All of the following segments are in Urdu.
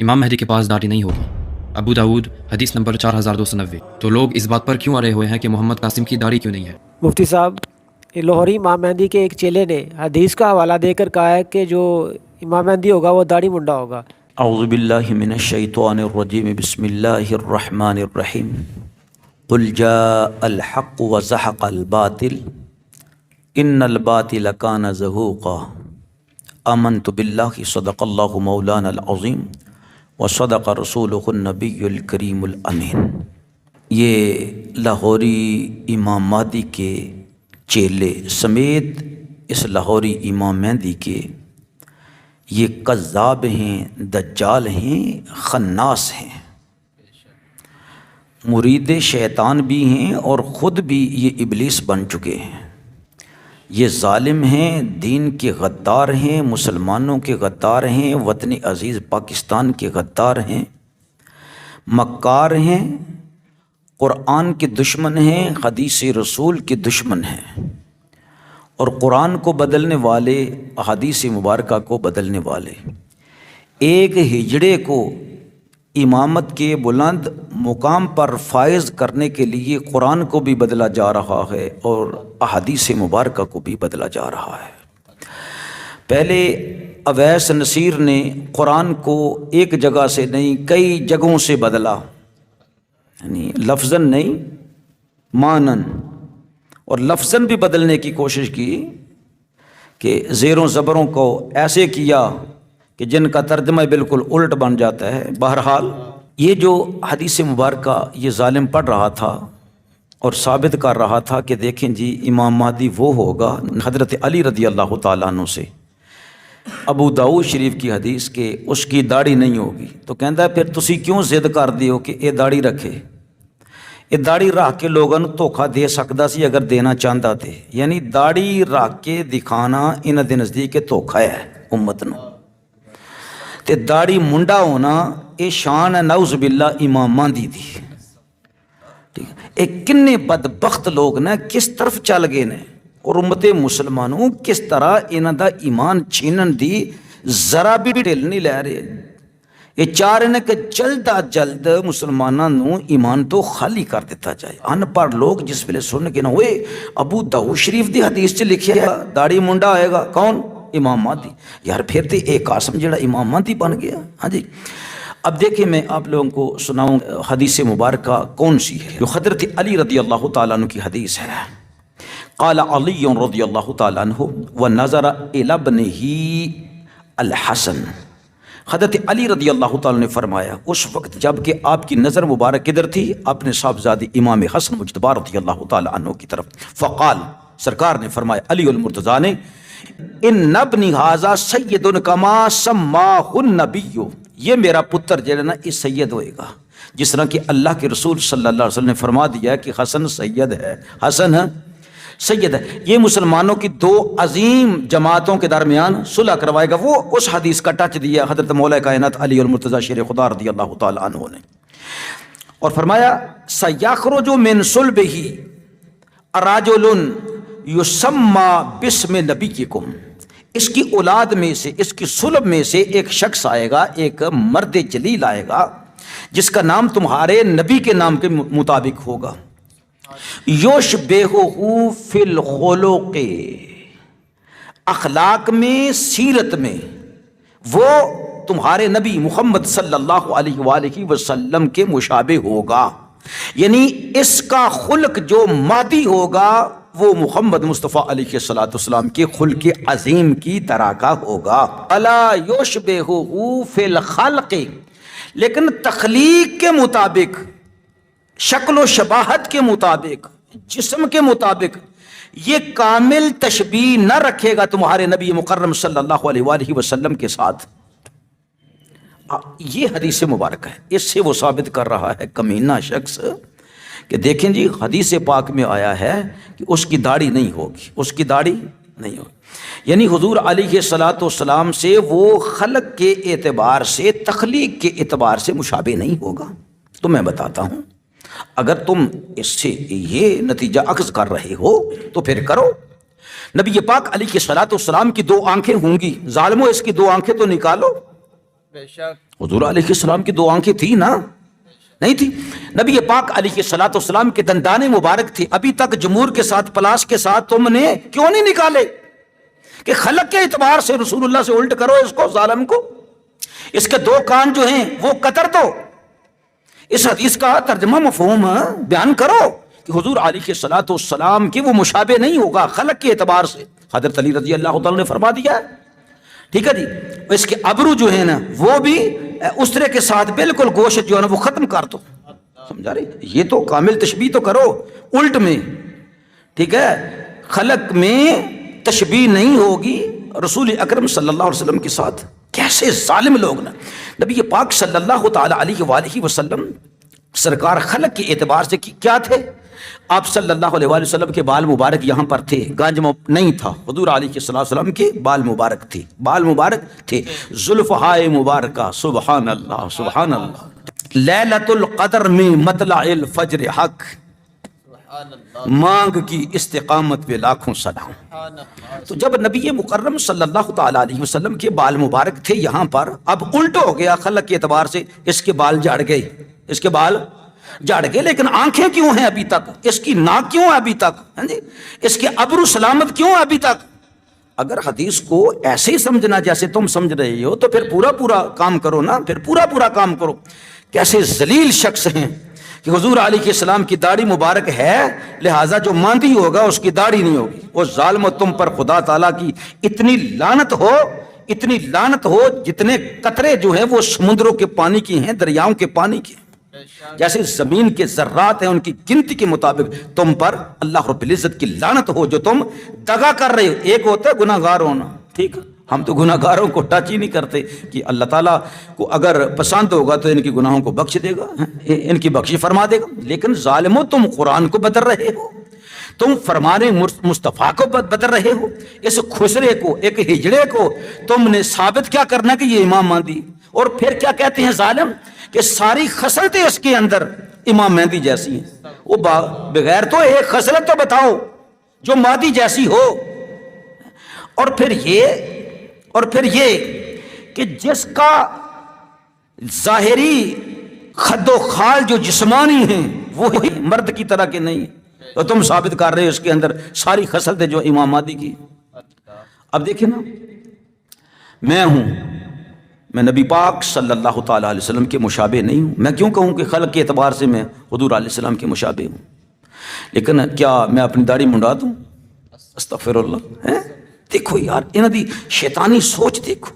امام مہدی کے پاس داڑھی نہیں ہوگی۔ ابو داؤد حدیث نمبر 4290۔ تو لوگ اس بات پر کیوں اڑے ہوئے ہیں کہ محمد قاسم کی داڑھی کیوں نہیں ہے؟ مفتی صاحب، لاہوری امام مہدی کے ایک چیلے نے حدیث کا حوالہ دے کر کہا ہے کہ جو امام مہدی ہوگا وہ داڑھی منڈا ہوگا۔ اعوذ باللہ من الشیطان الرجیم، بسم اللہ الرحمن الرحیم۔ قل جاء الحق وزحق الباطل ان الباطل کان زہوقا آمنت باللہ صدق اللہ مولانا العظیم وصدق رسولہ النبی الکریم الامین۔ یہ لاہوری امام مہدی کے چیلے سمیت اس لاہوری امام مہدی کے یہ کذاب ہیں، دجال ہیں، خناس ہیں، مرید شیطان بھی ہیں اور خود بھی یہ ابلیس بن چکے ہیں۔ یہ ظالم ہیں، دین کے غدار ہیں، مسلمانوں کے غدار ہیں، وطن عزیز پاکستان کے غدار ہیں، مکار ہیں، قرآن کے دشمن ہیں، حدیث رسول کے دشمن ہیں، اور قرآن کو بدلنے والے، احادیث مبارکہ کو بدلنے والے۔ ایک ہجڑے کو امامت کے بلند مقام پر فائز کرنے کے لیے قرآن کو بھی بدلا جا رہا ہے اور احادیث مبارکہ کو بھی بدلا جا رہا ہے۔ پہلے اویس نصیر نے قرآن کو ایک جگہ سے نہیں کئی جگہوں سے بدلا، یعنی لفظاً نہیں معناً، اور لفظاً بھی بدلنے کی کوشش کی کہ زیروں زبروں کو ایسے کیا کہ جن کا ترجمہ بالکل الٹ بن جاتا ہے۔ بہرحال یہ جو حدیث مبارکہ یہ ظالم پڑھ رہا تھا اور ثابت کر رہا تھا کہ دیکھیں جی امام مہدی وہ ہوگا، حضرت علی رضی اللہ تعالیٰ عنہ سے ابو داؤد شریف کی حدیث کہ اس کی داڑھی نہیں ہوگی، تو کہندا ہے پھر تسی کیوں ضد کر دیو کہ یہ داڑھی رکھے؟ یہ داڑھی رکھ کے لوگوں کو دھوکھا دے سکتا سی اگر دینا چاہتا تھے، یعنی داڑھی رکھ کے دکھانا انہاں دے نزدیک دھوکھا ہے امت نو، تے داڑھی منڈا ہونا یہ شان ہے نعوذ باللہ امام مہدی دی۔ ٹھیک ہے، ایک کنے بدبخت لوگ نے کس طرف چل گئے نے، اور امت مسلمانوں کس طرح انہاں دا ایمان چھینن دی ذرا بھی ڈھل نہیں لے رہے۔ یہ چاہ رہے ہیں کہ جلد از جلد مسلمانوں نو ایمان تو خالی کر دیتا جائے۔ ان پڑھ لوگ جس ویلے سن کے نہ ہوئے ابو داؤد شریف دی حدیث چ لکھیا ہے داڑھی منڈا آئے گا، کون؟ امام مہدی۔ یار پھر تے ایک قاسم جڑا امام مہدی بن گیا۔ ہاں جی، اب دیکھیں میں آپ لوگوں کو سناؤں حدیث مبارکہ کون سی ہے، جو حضرت علی رضی اللہ تعالیٰ عنہ کی حدیث ہے۔ قال علی رضی اللہ تعالیٰ عنہ ونظر الی ابنہ الحسن، حضرت علی رضی اللہ تعالیٰ نے فرمایا اس وقت جب کہ آپ کی نظر مبارک کدھر تھی؟ اپنے صاحبزادی امام حسن مجتبی رضی اللہ تعالیٰ عنہ کی طرف۔ فقال، سرکار نے فرمایا علی المرتضیٰ نے، ان ابنی ھذا سید کما سماہ النبی، یہ میرا پتر جو ہے نا یہ سید ہوئے گا جس طرح کہ اللہ کے رسول صلی اللہ علیہ وسلم نے فرما دیا کہ حسن سید ہے، حسن سید ہے۔ یہ مسلمانوں کی دو عظیم جماعتوں کے درمیان صلح کروائے گا۔ وہ اس حدیث کا ٹچ دیا حضرت مولا کائنات علی المرتضیٰ شیر خدا رضی اللہ تعالی عنہ نے، اور فرمایا سیخرج من صلبہ رجل یسمى باسم نبیکم، اس کی اولاد میں سے، اس کی صلب میں سے ایک شخص آئے گا، ایک مرد جلیل آئے گا جس کا نام تمہارے نبی کے نام کے مطابق ہوگا۔ یشبہہ فی الخلق، اخلاق میں، سیرت میں وہ تمہارے نبی محمد صلی اللہ علیہ وآلہ وسلم کے مشابہ ہوگا، یعنی اس کا خلق جو مادی ہوگا وہ محمد مصطفیٰ علیہ السلام کے خلق عظیم کی طرح کا ہوگا۔ الا یشبہہ فی الخلق، لیکن تخلیق کے مطابق، شکل و شباہت کے مطابق، جسم کے مطابق یہ کامل تشبیہ نہ رکھے گا تمہارے نبی مکرم صلی اللہ علیہ وآلہ وسلم کے ساتھ۔ یہ حدیث مبارکہ ہے، اس سے وہ ثابت کر رہا ہے کمینہ شخص کہ دیکھیں جی حدیث پاک میں آیا ہے کہ اس کی داڑھی نہیں ہوگی، اس کی داڑھی نہیں ہوگی، یعنی حضور علیہ السلام سے وہ خلق کے اعتبار سے، تخلیق کے اعتبار سے مشابہ نہیں ہوگا۔ تو میں بتاتا ہوں اگر تم اس سے یہ نتیجہ اخذ کر رہے ہو تو پھر کرو۔ نبی پاک علیہ السلام کی دو آنکھیں ہوں گی، ظالموں اس کی دو آنکھیں تو نکالو۔ حضور علیہ السلام کی 2 آنکھیں تھی نا؟ نہیں تھی؟ نبی پاک علیہ السلام کے دندان مبارک تھے، ابھی تک جمہور کے ساتھ پلاس کے ساتھ تم نے کیوں نہیں نکالے کہ خلق کے اعتبار سے رسول اللہ سے الٹ کرو اس کو، ظالم کو؟ اس کے 2 کان جو ہیں وہ قطر دو، اس حدیث کا ترجمہ مفہوم بیان کرو کہ حضور علیہ السلام کی وہ مشابہ نہیں ہوگا خلق کے اعتبار سے۔ حضرت علی رضی اللہ تعالیٰ نے فرما دیا ہے، ٹھیک ہے جی، اس کے ابرو جو ہے نا وہ بھی استرے کے ساتھ بالکل گوشت جو ہے نا وہ ختم کر دو، سمجھا رہے؟ یہ تو کامل تشبیہ تو کرو الٹ میں، ٹھیک ہے؟ خلق میں تشبیہ نہیں ہوگی رسول اکرم صلی اللہ علیہ وسلم کے ساتھ۔ کیسے ظالم لوگ نا! نبی پاک صلی اللہ تعالی علیہ وآلہ وسلم سرکار خلق کے اعتبار سے کیا تھے؟ آپ صلی اللہ علیہ وآلہ وسلم کے بال مبارک یہاں پر تھے، گنج نہیں تھا، حضور علیہ السلام کے بال مبارک تھے، بال مبارک تھے، زلفہائے مبارکہ، سبحان اللہ سبحان اللہ، لیلۃ القدر میں مطلع الفجر حق، مانگ کی استقامت پہ لاکھوں سلام۔ تو جب نبی مکرم صلی اللہ تعالی علیہ وسلم کے بال مبارک تھے یہاں پر، اب الٹ ہو گیا خلق کے اعتبار سے، اس کے بال جھڑ گئے، اس کے بال جھڑ گئے، لیکن آنکھیں کیوں ہیں ابھی تک؟ اس کی ناک کیوں ہے ابھی تک؟ ہاں جی، اس کے ابرو سلامت کیوں ہے ابھی تک؟ اگر حدیث کو ایسے ہی سمجھنا جیسے تم سمجھ رہے ہو تو پھر پورا کام کرو نا، پھر پورا کام کرو۔ کیسے ذلیل شخص ہیں کہ حضور علیہ السلام کی داڑھی مبارک ہے، لہٰذا جو ماندی ہوگا اس کی داڑھی نہیں ہوگی۔ وہ ظالم، تم پر خدا تعالیٰ کی اتنی لعنت ہو جتنے قطرے جو ہیں وہ سمندروں کے پانی کی ہیں، دریاؤں کے پانی کی، جیسے زمین کے ذرات ہیں ان کی گنتی کے مطابق تم پر اللہ رب العزت کی لعنت ہو جو تم دغا کر رہے ہو۔ ایک ہوتا ہے گناہ گار ہونا، ٹھیک ہے، ہم تو گناہ گاروں کو ٹچ ہی نہیں کرتے کہ اللہ تعالیٰ کو اگر پسند ہوگا تو ان کی گناہوں کو بخش دے گا، ان کی بخشش فرما دے گا۔ لیکن ظالموں، تم قرآن کو بدل رہے ہو، تم فرمان مصطفیٰ کو بدل رہے ہو، اس خسرے کو، ایک ہجڑے کو تم نے ثابت کیا کرنا کہ یہ امام مہدی، اور پھر کیا کہتے ہیں ظالم کہ ساری خصلتیں اس کے اندر امام مہدی جیسی ہیں۔ وہ بغیر تو ایک خصلت تو بتاؤ جو مہدی جیسی ہو۔ اور پھر یہ کہ جس کا ظاہری خد و خال جو جسمانی ہیں وہ مرد کی طرح کے نہیں، تو تم ثابت کر رہے ہو اس کے اندر ساری خصلتیں جو امام مہدی کی۔ اب دیکھیں نا، میں نبی پاک صلی اللہ تعالی علیہ وسلم کے مشابہ نہیں ہوں۔ میں کیوں کہوں کہ خلق کے اعتبار سے میں حضور علیہ السلام کے مشابہ ہوں، لیکن کیا میں اپنی داڑھی منڈا دوں؟ استغفر اللہ۔ دیکھو یار، انہاں دی شیطانی سوچ دیکھو،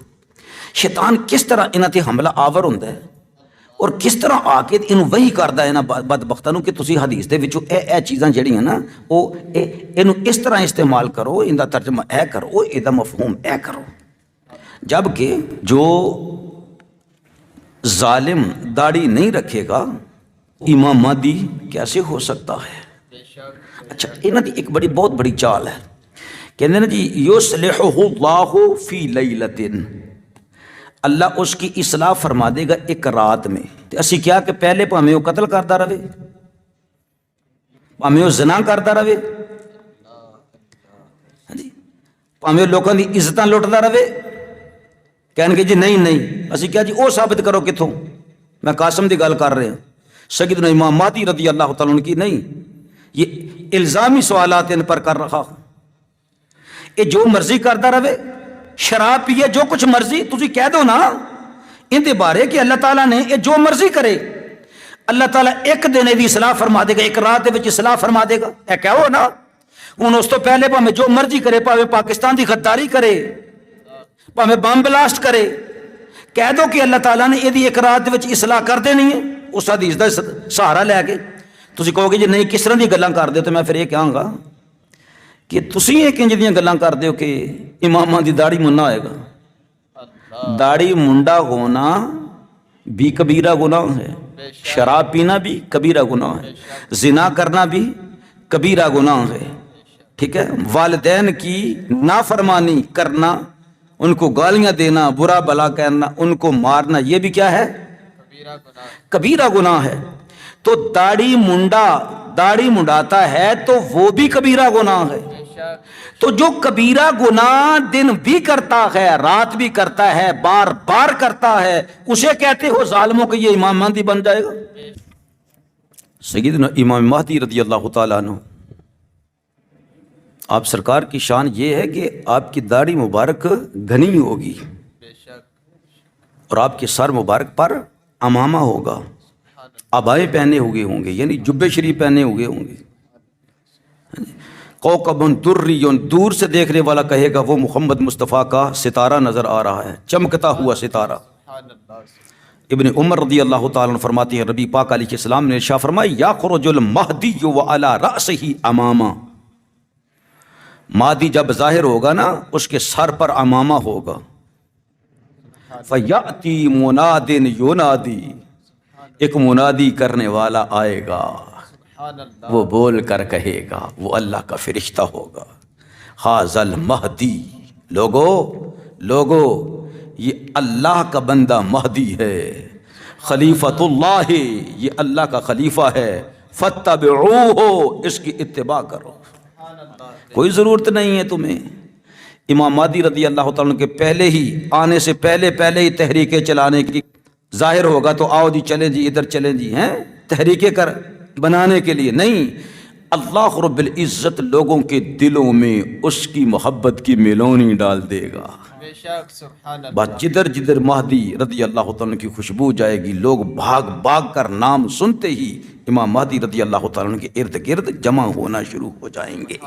شیطان کس طرح انہاں تے حملہ آور ہوندا ہے اور کس طرح آ کے انہوں وہی کردا ہے نا بدبختاں نوں کہ تسی حدیث دے وچوں اے چیزاں جڑیاں نا او اینوں اس طرح استعمال کرو، ان دا ترجمہ اے کرو، اے دا مفہوم اے کرو، جبکہ جو ظالم داڑھی نہیں رکھے گا امام مہدی کیسے ہو سکتا ہے؟ اچھا، انہاں دی ایک بہت بڑی چال ہے، کہندے نا جی یصلحہ اللہ فی لیلۃ، اللہ اس کی اصلاح فرما دے گا ایک رات میں۔ تے اسی کیا کہ پہلے پاویں وہ قتل کردا رہے، پاویں وہ زنا کردا رہے، ہاں جی، پاویں لوکاں دی عزتاں لٹدا رہے، کہن گے جی نہیں اسی کیا جی وہ ثابت کرو کتوں؟ میں قاسم دی گل کر رہے ہیں، سیدنا امام مہدی رضی اللہ تعالیٰ عنہ کی نہیں، یہ الزامی سوالات ان پر کر رہا ہوں۔ یہ جو مرضی کرتا رہے، شراب پیے، جو کچھ مرضی، تسی کہہ دو نا ان دے بارے کہ اللہ تعالیٰ نے یہ جو مرضی کرے، اللہ تعالیٰ ایک دن دی اصلاح فرما دے گا، ایک رات دے وچ اصلاح فرما دے گا، اے کہو نا۔ ہن اس تو پہلے پاویں جو مرضی کرے، پاویں پاکستان دی غداری کرے، پاویں بم بلاسٹ کرے، کہہ دو کہ اللہ تعالیٰ نے یہ ایک رات وچ اصلاح کر دینی ہے، اس حدیث دا سہارا لے کے۔ تسی کہو گے جی نہیں کس طرح دی گلاں کر دے، تو میں پھر یہ کہاں گا کہ تسی ایک انج دیاں گلاں کر دیو کہ اماماں دی داڑھی مننا ہوئے گا۔ داڑھی منڈا ہونا بھی کبیرہ گناہ ہے، شراب پینا بھی کبیرہ گناہ ہے، زنا کرنا بھی کبیرہ گناہ ہے، ٹھیک ہے، والدین کی نافرمانی کرنا، ان کو گالیاں دینا، برا بلا کہنا، ان کو مارنا، یہ بھی کیا ہے؟ کبیرہ گناہ ہے۔ تو داڑھی منڈاتا ہے تو وہ بھی کبیرہ گناہ ہے۔ تو جو کبیرہ گناہ دن بھی کرتا ہے رات بھی کرتا ہے بار بار کرتا ہے اسے کہتے ہو ظالموں کہ یہ امام مہدی بن جائے گا؟ سیدنا امام مہدی رضی اللہ تعالیٰ عنہ آپ سرکار کی شان یہ ہے کہ آپ کی داڑھی مبارک گھنی ہوگی اور آپ کے سر مبارک پر امامہ ہوگا، عبائے پہنے ہوئے ہوں گے، یعنی جبے شریف پہنے ہوئے ہوں گے۔ کوکب دری، دور سے دیکھنے والا کہے گا وہ محمد مصطفیٰ کا ستارہ نظر آ رہا ہے، چمکتا ہوا ستارہ۔ ابن عمر رضی اللہ تعالیٰ عنہ فرماتے ہیں نبی پاک علیہ السلام نے ارشاد فرمایا یخرج المہدی وعلی رأسہ امامہ، مہدی جب ظاہر ہوگا نا اس کے سر پر امامہ ہوگا۔ فیأتی مناد ینادی، ایک منادی کرنے والا آئے گا، وہ بول کر کہے گا، وہ اللہ کا فرشتہ ہوگا، ھذا المہدی، لوگو یہ اللہ کا بندہ مہدی ہے، خلیفۃ اللہ، یہ اللہ کا خلیفہ ہے، فاتبعوہ، اس کی اتباع کرو، کوئی ضرورت نہیں ہے تمہیں۔ امام مہدی رضی اللہ تعالیٰ کے پہلے ہی آنے سے پہلے ہی تحریکیں چلانے کی، ظاہر ہوگا تو آؤ جی چلیں جی ادھر چلیں جی، ہیں تحریکیں بنانے کے لیے نہیں، اللہ رب العزت لوگوں کے دلوں میں اس کی محبت کی میلونی ڈال دے گا۔ بات جدھر جدھر مہدی رضی اللہ تعالیٰ کی خوشبو جائے گی لوگ بھاگ کر نام سنتے ہی امام مہدی رضی اللہ تعالیٰ کے ارد گرد جمع ہونا شروع ہو جائیں گے۔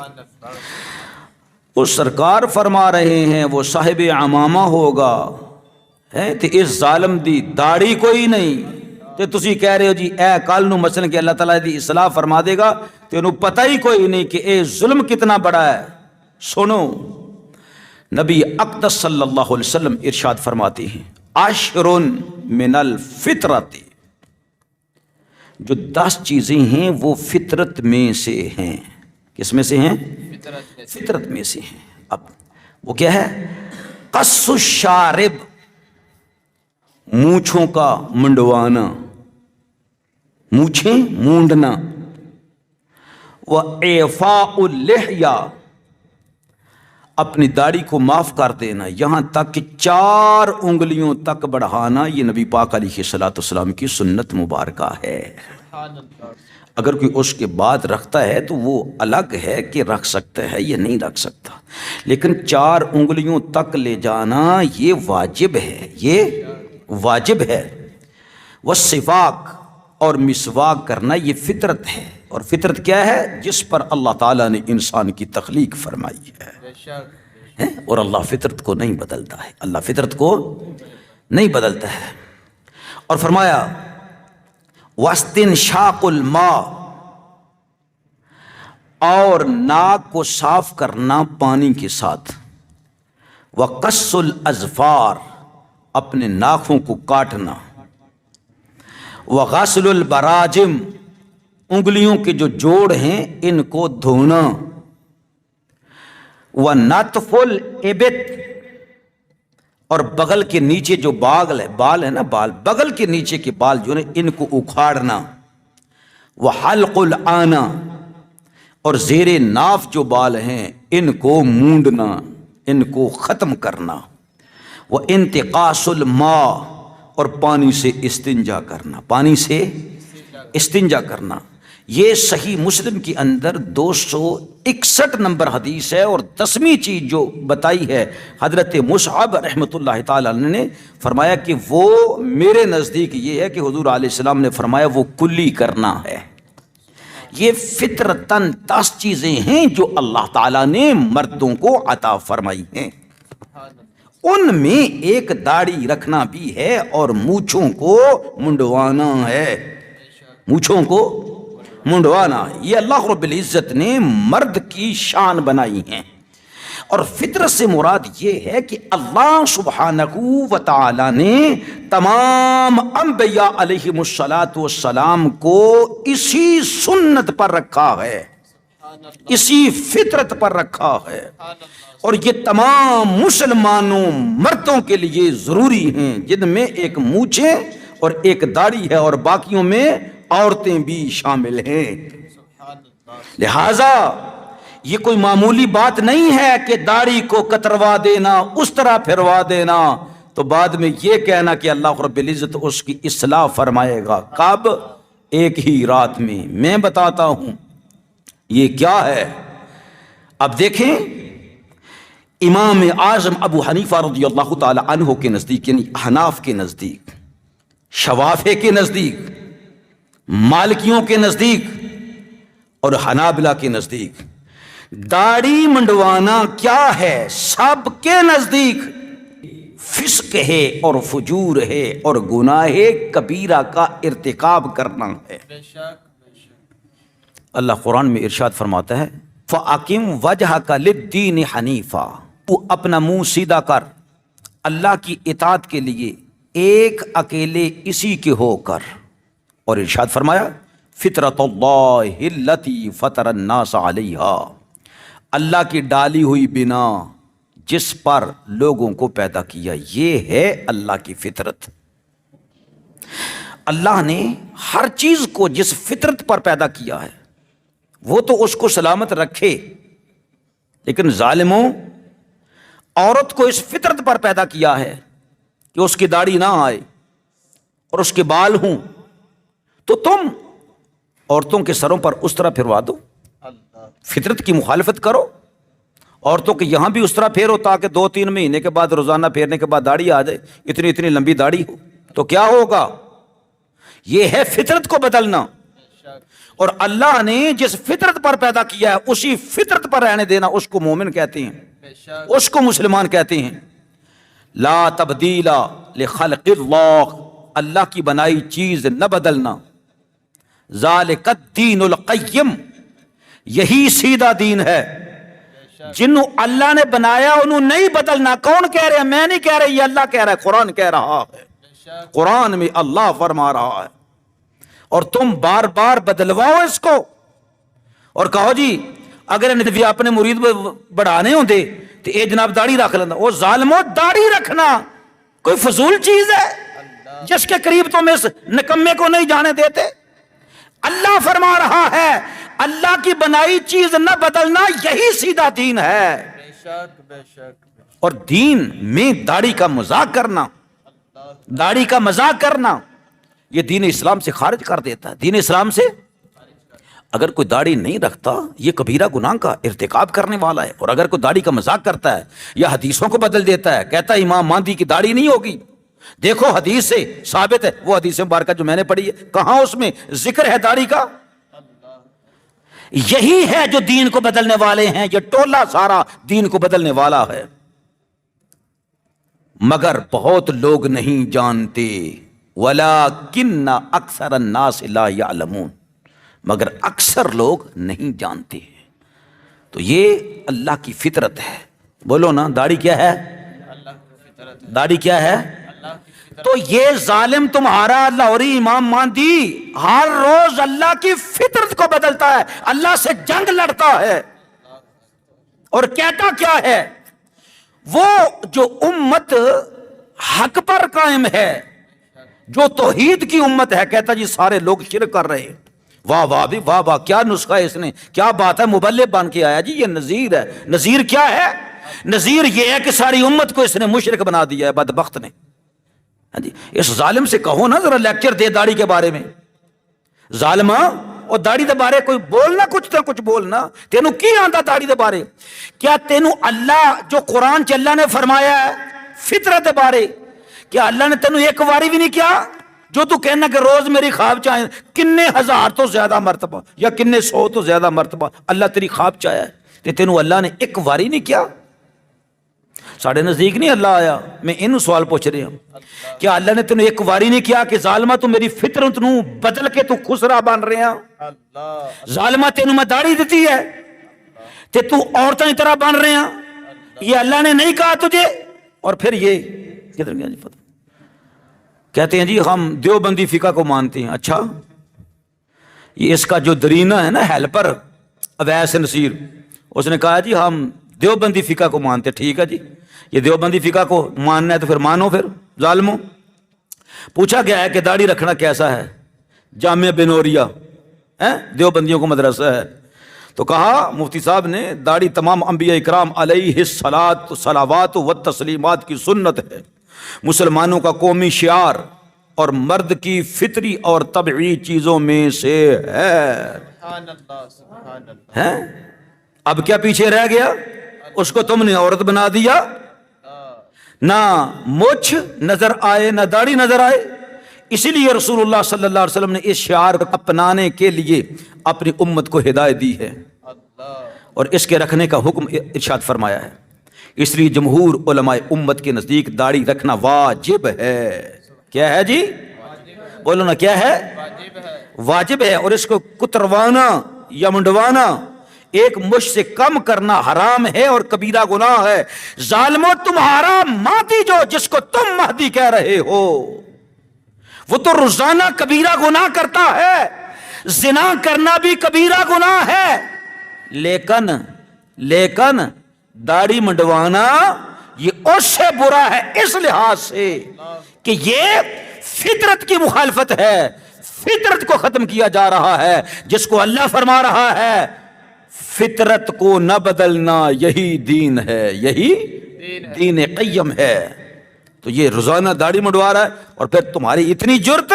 وہ سرکار فرما رہے ہیں وہ صاحب امامہ ہوگا، ہے تے اس ظالم دی داڑھی کوئی نہیں تے تسی کہہ رہے ہو جی اے کل نو مثلا کہ اللہ تعالیٰ دی اصلاح فرما دے گا تے انہوں پتہ ہی کوئی نہیں کہ اے ظلم کتنا بڑا ہے۔ سنو نبی اقدس صلی اللہ علیہ وسلم ارشاد فرماتے ہیں عشر من الفطرت، جو 10 چیزیں ہیں وہ فطرت میں سے ہیں۔ کس میں سے ہیں؟ فطرت میں سے ہیں۔ اب وہ کیا ہے؟ قص الشارب، مونچھوں کا منڈوانا، مونچھیں مونڈنا، وَإِعْفَاءُ اللِّحْيَةِ، اپنی داڑھی کو معاف کر دینا، یہاں تک کہ 4 انگلیوں تک بڑھانا، یہ نبی پاک علیہ السلام کی سنت مبارکہ ہے۔ اگر کوئی اس کے بعد رکھتا ہے تو وہ الگ ہے کہ رکھ سکتا ہے یا نہیں رکھ سکتا، لیکن 4 انگلیوں تک لے جانا یہ واجب ہے، یہ واجب ہے۔ والسواک، اور مسواک کرنا یہ فطرت ہے، اور فطرت کیا ہے؟ جس پر اللہ تعالیٰ نے انسان کی تخلیق فرمائی ہے، اور اللہ فطرت کو نہیں بدلتا ہے، اللہ فطرت کو نہیں بدلتا ہے۔ اور فرمایا واستنشاق الماء، اور ناک کو صاف کرنا پانی کے ساتھ، وقص الاظفار، اپنے ناخوں کو کاٹنا، وغسل البراجم، انگلیوں کے جو جوڑ ہیں ان کو دھونا، ونتف الابط، اور بغل کے نیچے جو بال ہے نا، بغل کے نیچے کے بال جو ہیں ان کو اکھاڑنا، وحلق العانہ، اور زیر ناف جو بال ہیں ان کو مونڈنا، ان کو ختم کرنا، وانتقاص الماء، اور پانی سے استنجا کرنا، پانی سے استنجا کرنا۔ یہ صحیح مسلم کے اندر 261 نمبر حدیث ہے، اور 10ویں چیز جو بتائی ہے حضرت مصعب رحمۃ اللہ تعالی عنہ نے فرمایا کہ وہ میرے نزدیک یہ ہے کہ حضور علیہ السلام نے فرمایا وہ کلی کرنا ہے۔ یہ فطرتاً 10 چیزیں ہیں جو اللہ تعالیٰ نے مردوں کو عطا فرمائی ہیں، ان میں ایک داڑھی رکھنا بھی ہے اور مونچھوں کو منڈوانا ہے، مونچھوں کو منڈوانا، یہ اللہ رب العزت نے مرد کی شان بنائی ہیں۔ اور فطرت سے مراد یہ ہے کہ اللہ سبحانہ و تعالی نے تمام انبیاء علیہم السلام کو اسی سنت پر رکھا ہے، اسی فطرت پر رکھا ہے، اور یہ تمام مسلمانوں مردوں کے لیے ضروری ہیں، جن میں ایک مونچھیں اور ایک داڑھی ہے، اور باقیوں میں عورتیں بھی شامل ہیں۔ لہذا یہ کوئی معمولی بات نہیں ہے کہ داڑھی کو کتروا دینا، اس طرح پھروا دینا تو بعد میں یہ کہنا کہ اللہ رب العزت اس کی اصلاح فرمائے گا۔ کب؟ ایک ہی رات میں۔ میں بتاتا ہوں یہ کیا ہے۔ اب دیکھیں، امام اعظم ابو حنیفہ رضی اللہ تعالی عنہ کے نزدیک، یعنی حناف کے نزدیک، شوافے کے نزدیک، مالکیوں کے نزدیک اور حنابلہ کے نزدیک داڑھی منڈوانا کیا ہے؟ سب کے نزدیک فسق ہے اور فجور ہے اور گناہ کبیرہ کا ارتکاب کرنا ہے۔ اللہ قرآن میں ارشاد فرماتا ہے فَأَقِمْ وَجْهَكَ لِلدِّينِ حَنِيفًا، تو اپنا منہ سیدھا کر اللہ کی اطاعت کے لیے ایک اکیلے اسی کے ہو کر، اور ارشاد فرمایا فطرت اللہ التی فطر الناس علیہا، اللہ کی ڈالی ہوئی بنا جس پر لوگوں کو پیدا کیا، یہ ہے اللہ کی فطرت۔ اللہ نے ہر چیز کو جس فطرت پر پیدا کیا ہے وہ تو اس کو سلامت رکھے، لیکن ظالموں، عورت کو اس فطرت پر پیدا کیا ہے کہ اس کی داڑھی نہ آئے اور اس کے بال ہوں، تو تم عورتوں کے سروں پر اس طرح پھروا دو، فطرت کی مخالفت کرو، عورتوں کے یہاں بھی اس طرح پھیرو تاکہ 2-3 مہینے کے بعد روزانہ پھیرنے کے بعد داڑھی آ جائے، اتنی لمبی داڑھی ہو تو کیا ہوگا؟ یہ ہے فطرت کو بدلنا۔ اور اللہ نے جس فطرت پر پیدا کیا ہے اسی فطرت پر رہنے دینا، اس کو مومن کہتے ہیں، اس کو مسلمان کہتے ہیں۔ لا تبدیل لخلق اللہ، اللہ کی بنائی چیز نہ بدلنا۔ ذالک الدین القیم، یہی سیدھا دین ہے۔ جنہوں اللہ نے بنایا انہوں نہیں بدلنا۔ کون کہہ رہے ہیں؟ میں نہیں کہہ رہا، یہ اللہ کہہ رہا ہے، قرآن کہہ رہا ہے، قرآن میں اللہ فرما رہا ہے، اور تم بار بار بدلواؤ اس کو اور کہو جی اگر نبی اپنے مرید بڑھانے ہوں دے تو اے جناب داڑھی رکھ لینا۔ وہ ظالموں، داڑھی رکھنا کوئی فضول چیز ہے جس کے قریب تم اس نکمے کو نہیں جانے دیتے؟ اللہ فرما رہا ہے اللہ کی بنائی چیز نہ بدلنا، یہی سیدھا دین ہے۔ اور دین میں داڑھی کا مذاق کرنا، داڑھی کا مذاق کرنا، یہ دین اسلام سے خارج کر دیتا ہے۔ دین اسلام سے اگر کوئی داڑھی نہیں رکھتا یہ کبیرہ گناہ کا ارتکاب کرنے والا ہے، اور اگر کوئی داڑھی کا مذاق کرتا ہے یا حدیثوں کو بدل دیتا ہے، کہتا ہے امام مہدی کی داڑھی نہیں ہوگی، دیکھو حدیث سے ثابت ہے، وہ حدیث مبارکہ جو میں نے پڑھی ہے کہاں اس میں ذکر ہے داڑھی کا؟ یہی ہے جو دین کو بدلنے والے ہیں، یہ ٹولہ سارا دین کو بدلنے والا ہے، مگر بہت لوگ نہیں جانتے۔ وَلَٰكِنَّ أَكْثَرَ النَّاسِ لَا يَعْلَمُونَ، مگر اکثر لوگ نہیں جانتے۔ تو یہ اللہ کی فطرت ہے۔ بولو نا، داڑھی کیا ہے؟ داڑھی کیا ہے؟ تو یہ ظالم تمہارا لاہوری امام مہدی ہر روز اللہ کی فطرت کو بدلتا ہے، اللہ سے جنگ لڑتا ہے، اور کہتا کیا ہے؟ وہ جو امت حق پر قائم ہے، جو توحید کی امت ہے، کہتا جی سارے لوگ شرک کر رہے ہیں۔ واہ واہ بھی واہ واہ، کیا نسخہ ہے اس نے، کیا بات ہے، مبلغ بن کے آیا جی، یہ نذیر ہے۔ نذیر کیا ہے؟ نذیر یہ ہے کہ ساری امت کو اس نے مشرک بنا دیا ہے، بدبخت نے۔ ہاں جی، اس ظالم سے کہو نا ذرا لیکچر دے داڑھی کے بارے میں۔ ظالمہ، اور داڑھی دے بارے کوئی بولنا، کچھ تو کچھ بولنا۔ تینوں کی آندا داڑھی دے بارے؟ کیا تینوں اللہ جو قرآن چ اللہ نے فرمایا ہے فطرت دے بارے، کیا اللہ نے تینوں ایک واری بھی نہیں کیا؟ جو تو کہنا کہ روز میری خواب چاہیں، کنے ہزار تو زیادہ مرتبہ یا کنے 100 تو زیادہ مرتبہ اللہ تیری خواب چاہیا ہے، تے تینوں اللہ نے ایک واری نہیں کیا؟ ساڑھے نزدیک نہیں اللہ آیا، میں انہوں سوال پوچھ رہے ہوں، کیا اللہ نے تینوں ایک واری نہیں کیا کہ ظالمہ تو میری فطرت نو بدل کے تو خسرا بن رہے ہیں؟ ظالمہ تینوں میں داڑھی دیتی ہے تے تو عورتیں طرح بن رہے ہیں، یہ اللہ نے نہیں کہا تجھے؟ اور پھر یہ کدھر گیا جی پتہ، کہتے ہیں جی ہم دیوبندی فقہ کو مانتے ہیں۔ اچھا، یہ اس کا جو درینہ ہے نا ہیلپر اویس نصیر، اس نے کہا جی ہم دیوبندی فقہ کو مانتے۔ ٹھیک ہے جی، یہ دیوبندی فقہ کو ماننا ہے تو پھر مانو۔ پھر ظالموں، پوچھا گیا ہے کہ داڑھی رکھنا کیسا ہے؟ جامعہ بنوریا دیوبندیوں کو مدرسہ ہے، تو کہا مفتی صاحب نے داڑھی تمام انبیاء اکرام علیہ الصلاۃ صلوات و تسلیمات کی سنت ہے، مسلمانوں کا قومی شعار اور مرد کی فطری اور طبعی چیزوں میں سے ہے۔ اب کیا پیچھے رہ گیا؟ اس کو تم نے عورت بنا دیا، نہ مچھ نظر آئے نہ داڑھی نظر آئے۔ اسی لیے رسول اللہ صلی اللہ علیہ وسلم نے اس شعار کو اپنانے کے لیے اپنی امت کو ہدایت دی ہے اور اس کے رکھنے کا حکم ارشاد فرمایا ہے۔ اس لیے جمہور علماء امت کے نزدیک داڑھی رکھنا واجب ہے۔ کیا ہے جی؟ بولو نا، کیا ہے؟ واجب ہے۔ اور اس کو کتروانا یا منڈوانا، ایک مشت سے کم کرنا حرام ہے اور کبیرہ گناہ ہے۔ ظالمو، تمہارا مہدی جو جس کو تم مہدی کہہ رہے ہو وہ تو روزانہ کبیرہ گناہ کرتا ہے، زنا کرنا بھی کبیرہ گناہ ہے، لیکن داڑھی منڈوانا یہ اس سے برا ہے اس لحاظ سے کہ یہ فطرت کی مخالفت ہے، فطرت کو ختم کیا جا رہا ہے، جس کو اللہ فرما رہا ہے فطرت کو نہ بدلنا یہی دین ہے، یہی دین قیم ہے۔ تو یہ روزانہ داڑھی منڈوا رہا ہے، اور پھر تمہاری اتنی جرت،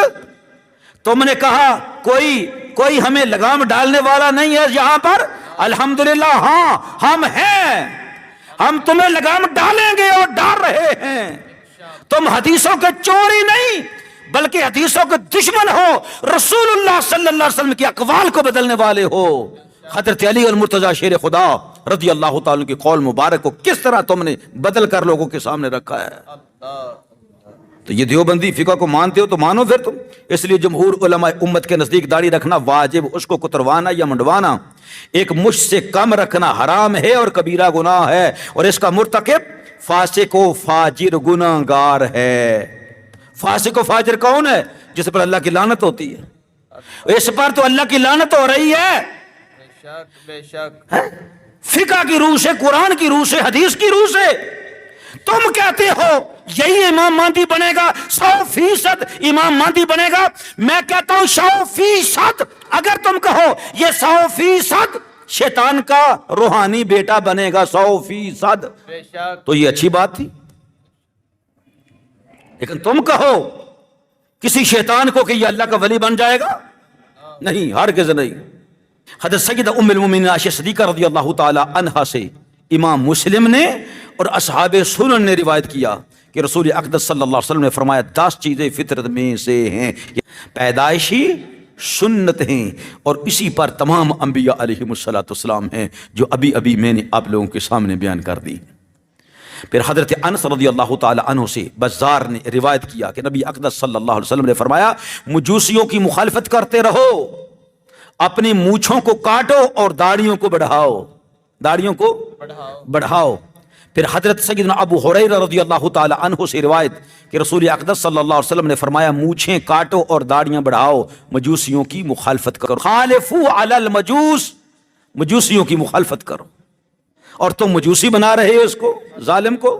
تم نے کہا کوئی ہمیں لگام ڈالنے والا نہیں ہے یہاں پر، الحمدللہ ہاں ہم ہیں، ہم تمہیں لگام ڈالیں گے اور ڈال رہے ہیں۔ تم حدیثوں کے چوری نہیں بلکہ حدیثوں کے دشمن ہو، رسول اللہ صلی اللہ علیہ وسلم کے اقوال کو بدلنے والے ہو۔ حضرت علی المرتضی شیر خدا رضی اللہ تعالیٰ کی قول مبارک کو کس طرح تم نے بدل کر لوگوں کے سامنے رکھا ہے۔ تو یہ دیوبندی فقہ کو مانتے ہو تو مانو پھر تم۔ اس لیے جمہور علماء امت کے نزدیک داڑھی رکھنا واجب، اس کو کتروانا یا منڈوانا ایک مشت سے کم رکھنا حرام ہے اور کبیرہ گناہ ہے، اور اس کا مرتکب فاسق و فاجر گناہگار ہے۔ فاسق و فاجر کون ہے؟ جس پر اللہ کی لعنت ہوتی ہے، اس پر تو اللہ کی لعنت ہو رہی ہے، بے شک فقہ کی روح سے، قرآن کی روح سے، حدیث کی روح سے۔ تم کہتے ہو یہی امام مہدی بنے گا، 100% امام مہدی بنے گا۔ میں کہتا ہوں 100%، اگر تم کہو یہ 100% شیطان کا روحانی بیٹا بنے گا 100%، تو یہ اچھی بات تھی، لیکن تم کہو کسی شیطان کو کہ یہ اللہ کا ولی بن جائے گا، نہیں، ہرگز نہیں۔ حضرت سیدہ ام المومنین عائشہ صدیقہ رضی اللہ تعالی عنہا سے امام مسلم نے اور اصحاب سنن نے روایت کیا کہ رسول اقدس صلی اللہ علیہ وسلم نے فرمایا 10 چیزیں فطرت میں سے ہیں، پیدائشی سنت ہیں، اور اسی پر تمام انبیاء علیہم السلام ہیں جو ابھی میں نے آپ لوگوں کے سامنے بیان کر دی۔ پھر حضرت انس رضی اللہ تعالی عنہ سے بزار نے روایت کیا کہ نبی اقدس صلی اللہ علیہ وسلم نے فرمایا مجوسیوں کی مخالفت کرتے رہو، اپنی مونچھوں کو کاٹو اور داڑھیوں کو بڑھاؤ۔ پھر حضرت سیدنا ابو ہریرہ رضی اللہ تعالی عنہ سے روایت کہ رسول اقدس صلی اللہ علیہ وسلم نے فرمایا مونچھیں کاٹو اور داڑیاں بڑھاؤ، مجوسیوں کی مخالفت کرو، خالفوا علی المجوس، مجوسیوں کی مخالفت کرو، اور تم مجوسی بنا رہے ہو اس کو، ظالم کو۔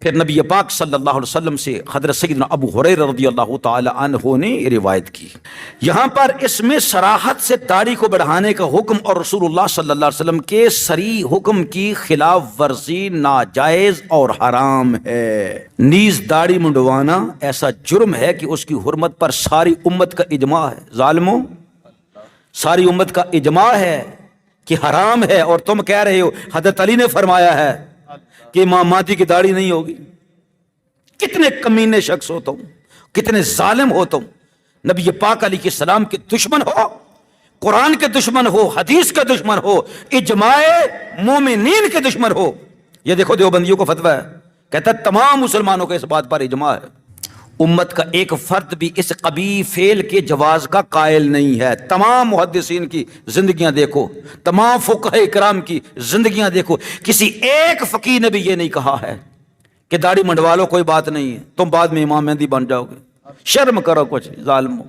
پھر نبی پاک صلی اللہ علیہ وسلم سے حضرت سیدنا ابو ہریرہ رضی اللہ تعالی عنہ نے روایت کی۔ یہاں پر اس میں صراحت سے داڑھی کو بڑھانے کا حکم اور رسول اللہ صلی اللہ علیہ وسلم کے صریح حکم کی خلاف ورزی ناجائز اور حرام ہے۔ نیز داڑھی منڈوانا ایسا جرم ہے کہ اس کی حرمت پر ساری امت کا اجماع ہے۔ ظالموں، ساری امت کا اجماع ہے کہ حرام ہے، اور تم کہہ رہے ہو حضرت علی نے فرمایا ہے کہ امام مہدی کی داڑھی نہیں ہوگی۔ کتنے کمینے شخص ہو تم، کتنے ظالم ہو تم، نبی پاک علیہ السلام کے دشمن ہو، قرآن کے دشمن ہو، حدیث کے دشمن ہو، اجماع مومنین کے دشمن ہو۔ یہ دیکھو دیوبندیوں کو فتویٰ ہے، کہتا ہے تمام مسلمانوں کے اس بات پر اجماع ہے، امت کا ایک فرد بھی اس قبیح فعل کے جواز کا قائل نہیں ہے۔ تمام محدثین کی زندگیاں دیکھو، تمام فقہ اکرام کی زندگیاں دیکھو، کسی ایک فقیہ نے بھی یہ نہیں کہا ہے کہ داڑھی منڈوا لو کوئی بات نہیں ہے، تم بعد میں امام مہدی بن جاؤ گے۔ شرم کرو کچھ ظالمو،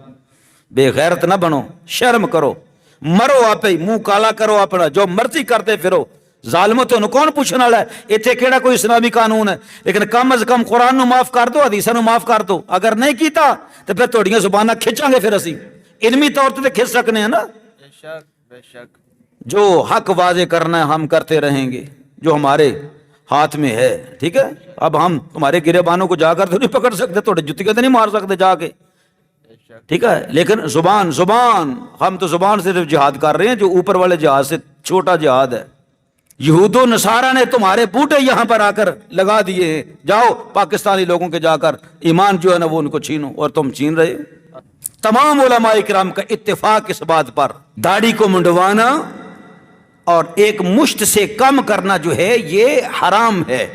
بے غیرت نہ بنو، شرم کرو، مرو آپ ہی، منہ کالا کرو اپنا، جو مرضی کرتے پھرو۔ ظالموں تو کون پوچھنے والا ہے، اتنے کیڑا کوئی اسلامی قانون ہے، لیکن کم از کم قرآن نو معاف کر دو، حدیثاں نو معاف کر دو۔ اگر نہیں کیتا تو پھر تھوڑیاں زباناں کھچاں گے، پھر اسی علمی طور تے کھچ سکنے ہیں نا۔ بے شک جو حق واضح کرنا ہے ہم کرتے رہیں گے، جو ہمارے ہاتھ میں ہے، ٹھیک ہے؟ اب ہم تمہارے گریبانوں کو جا کر تو نہیں پکڑ سکتے، تھوڑے جتیاں تو نہیں مار سکتے جا کے، ٹھیک ہے؟ لیکن زبان ہم تو زبان سے صرف جہاد کر رہے ہیں، جو اوپر والے جہاد سے چھوٹا جہاد ہے۔ یہود و نصارہ نے تمہارے بوٹے یہاں پر آ کر لگا دیے ہیں، جاؤ پاکستانی لوگوں کے جا کر ایمان جو ہے نا وہ ان کو چھینو، اور تم چھین رہے ہو۔ تمام علماء کرام کا اتفاق اس بات پر، داڑھی کو منڈوانا اور ایک مشت سے کم کرنا جو ہے یہ حرام ہے،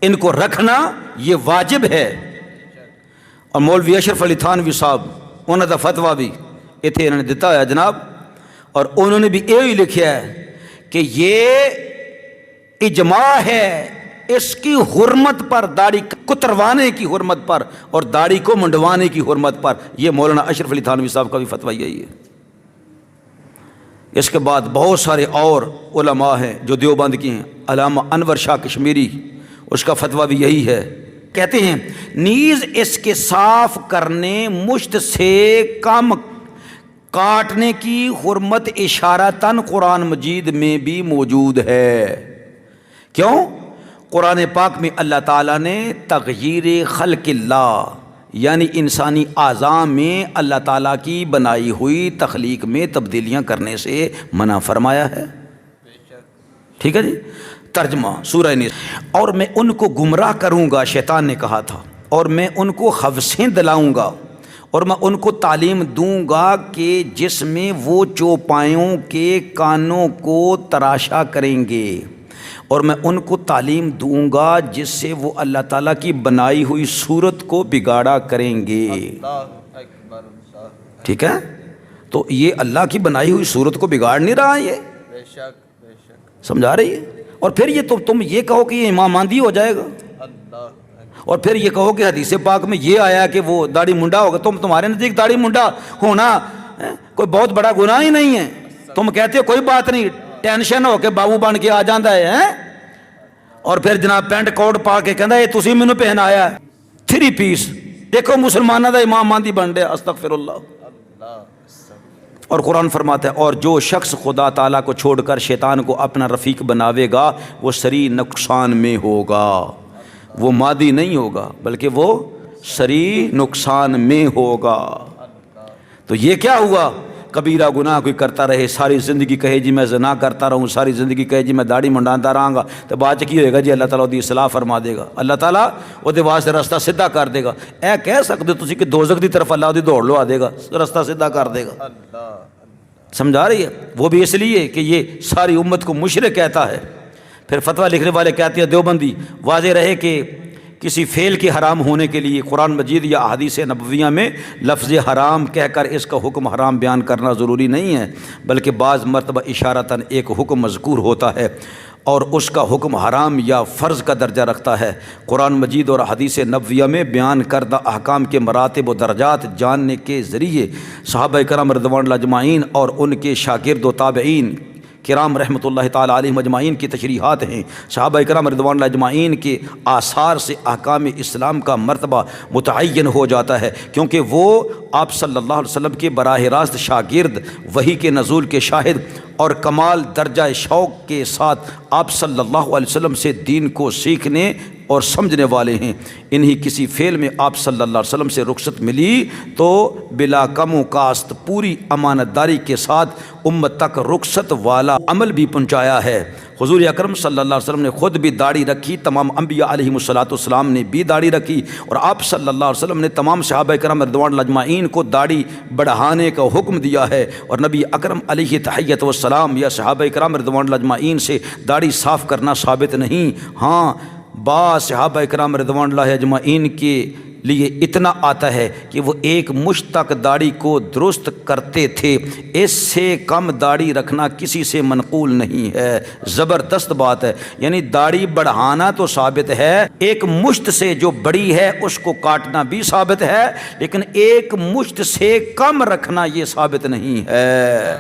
ان کو رکھنا یہ واجب ہے۔ اور مولوی اشرف علی تھانوی صاحب انہوں کا فتویٰ بھی اتنے انہوں نے دیتا ہے جناب، اور انہوں نے بھی یہی لکھا ہے کہ یہ اجماع ہے اس کی حرمت پر، داڑھی کتروانے کی حرمت پر اور داڑھی کو منڈوانے کی حرمت پر۔ یہ مولانا اشرف علی تھانوی صاحب کا بھی فتویٰ یہی ہے۔ اس کے بعد بہت سارے اور علماء ہیں جو دیوبند کی ہیں، علامہ انور شاہ کشمیری، اس کا فتویٰ بھی یہی ہے، کہتے ہیں نیز اس کے صاف کرنے، مشت سے کم کاٹنے کی حرمت اشارتاً قرآن مجید میں بھی موجود ہے۔ کیوں؟ قرآن پاک میں اللہ تعالیٰ نے تغییر خلق اللہ، یعنی انسانی اعضاء میں اللہ تعالیٰ کی بنائی ہوئی تخلیق میں تبدیلیاں کرنے سے منع فرمایا ہے، ٹھیک ہے جی؟ ترجمہ سورہ نساء، اور میں ان کو گمراہ کروں گا، شیطان نے کہا تھا، اور میں ان کو حوثیں دلاؤں گا، اور میں ان کو تعلیم دوں گا کہ جس میں وہ چوپایوں کے کانوں کو تراشا کریں گے، اور میں ان کو تعلیم دوں گا جس سے وہ اللہ تعالیٰ کی بنائی ہوئی صورت کو بگاڑا کریں گے، ٹھیک ہے؟ تو یہ اللہ کی بنائی ہوئی صورت کو بگاڑ نہیں رہا، یہ سمجھا رہی ہے؟ اور پھر یہ تم یہ کہو کہ یہ امام مہدی ہو جائے گا، اور پھر یہ کہو کہ حدیث پاک میں یہ آیا کہ وہ داڑھی منڈا ہوگا۔ تمہارے نزدیک داڑھی منڈا ہونا کوئی بہت بڑا گناہ ہی نہیں ہے، تم کہتے ہو کوئی بات نہیں، ٹینشن ہو کے بابو بن کے آ جاتا ہے، اور پھر جناب پینٹ کوٹ پا کے کہندا یہ تسی مینوں پہنایا ہے 3 پیس، دیکھو مسلمانوں دا امام مہدی بن رہا، استغفر اللہ۔ اور قرآن فرماتا ہے اور جو شخص خدا تعالیٰ کو چھوڑ کر شیطان کو اپنا رفیق بناوے گا وہ سری نقصان میں ہوگا، وہ مادی نہیں ہوگا بلکہ وہ سری نقصان میں ہوگا۔ تو یہ کیا ہوا؟ کبیرہ گناہ کوئی کرتا رہے، ساری زندگی کہے جی میں زنا کرتا رہوں، ساری زندگی کہے جی میں داڑھی منڈاتا رہاں گا، تو بعد کی ہوئے گا جی اللہ تعالیٰ دی اصلاح فرما دے گا، اللہ تعالیٰ وہ دے واسطے رستہ سیدھا کر دے گا۔ اے کہہ سکتے تسی کہ دوزخ دی طرف اللہ دی دوڑ لوا دے گا، رستہ سیدھا کر دے گا، سمجھا رہی ہے؟ وہ بھی اس لیے کہ یہ ساری امت کو مشرک کہتا ہے۔ پھر فتویٰ لکھنے والے کہتے ہیں دیوبندی واضح رہے کہ کسی فعل کے حرام ہونے کے لیے قرآن مجید یا احادیث نبویہ میں لفظ حرام کہہ کر اس کا حکم حرام بیان کرنا ضروری نہیں ہے، بلکہ بعض مرتبہ اشارتاً ایک حکم مذکور ہوتا ہے اور اس کا حکم حرام یا فرض کا درجہ رکھتا ہے۔ قرآن مجید اور حدیث نبویہ میں بیان کردہ احکام کے مراتب و درجات جاننے کے ذریعے صحابہ کرام رضوان اللہ اجمعین اور ان کے شاگرد و تابعین کرام رحمۃ اللہ تعالیٰ علیہم اجمعین کی تشریحات ہیں۔ صحابہ کرام رضوان اللہ اجمعین کے آثار سے احکام اسلام کا مرتبہ متعین ہو جاتا ہے، کیونکہ وہ آپ صلی اللہ علیہ وسلم کے براہ راست شاگرد، وحی کے نزول کے شاہد اور کمال درجہ شوق کے ساتھ آپ صلی اللہ علیہ وسلم سے دین کو سیکھنے اور سمجھنے والے ہیں۔ انہی کسی فعل میں آپ صلی اللہ علیہ وسلم سے رخصت ملی تو بلا کم و کاست پوری امانت داری کے ساتھ امت تک رخصت والا عمل بھی پہنچایا ہے۔ حضور اکرم صلی اللہ علیہ وسلم نے خود بھی داڑھی رکھی، تمام انبیاء علیہم الصلاۃ والسلام نے بھی داڑھی رکھی، اور آپ صلی اللہ علیہ وسلم نے تمام صحابہ کرام رضوان اللہ اجمعین کو داڑھی بڑھانے کا حکم دیا ہے، اور نبی اکرم علیہ تحیۃ والسلام یا صحابہ کرام رضوان اللہ اجمعین سے داڑھی صاف کرنا ثابت نہیں۔ ہاں بعض صحابہ کرام رضوان اللہ اجمعین کے لیے اتنا آتا ہے کہ وہ ایک مشت تک داڑھی کو درست کرتے تھے، اس سے کم داڑھی رکھنا کسی سے منقول نہیں ہے۔ زبردست بات ہے، یعنی داڑھی بڑھانا تو ثابت ہے، ایک مشت سے جو بڑی ہے اس کو کاٹنا بھی ثابت ہے، لیکن ایک مشت سے کم رکھنا یہ ثابت نہیں ہے۔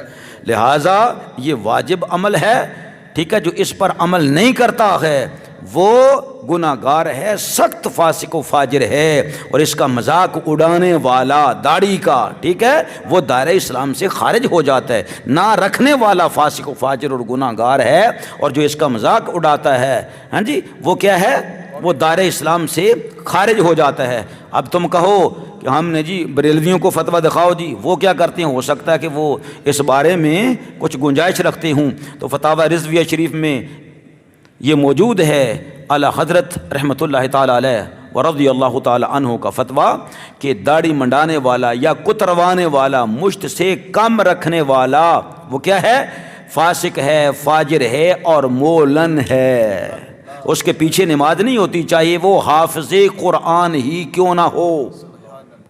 لہٰذا یہ واجب عمل ہے، ٹھیک ہے؟ جو اس پر عمل نہیں کرتا ہے وہ گناہگار ہے، سخت فاسق و فاجر ہے، اور اس کا مذاق اڑانے والا داڑھی کا، ٹھیک ہے، وہ دائرہ اسلام سے خارج ہو جاتا ہے۔ نہ رکھنے والا فاسق و فاجر اور گناہگار ہے، اور جو اس کا مذاق اڑاتا ہے، ہاں جی، وہ کیا ہے؟ وہ دائرہ اسلام سے خارج ہو جاتا ہے۔ اب تم کہو کہ ہم نے جی بریلویوں کو فتویٰ دکھاؤ جی، وہ کیا کرتے ہیں؟ ہو سکتا ہے کہ وہ اس بارے میں کچھ گنجائش رکھتے ہوں، تو فتاوی رضویہ شریف میں یہ موجود ہے اعلیٰ حضرت رحمۃ اللہ تعالیٰ علیہ ورضی اللہ تعالیٰ عنہ کا فتویٰ کہ داڑھی منڈانے والا یا کتروانے والا، مشت سے کم رکھنے والا، وہ کیا ہے؟ فاسق ہے، فاجر ہے اور مولن ہے۔ اس کے پیچھے نماز نہیں ہوتی، چاہیے وہ حافظ قرآن ہی کیوں نہ ہو۔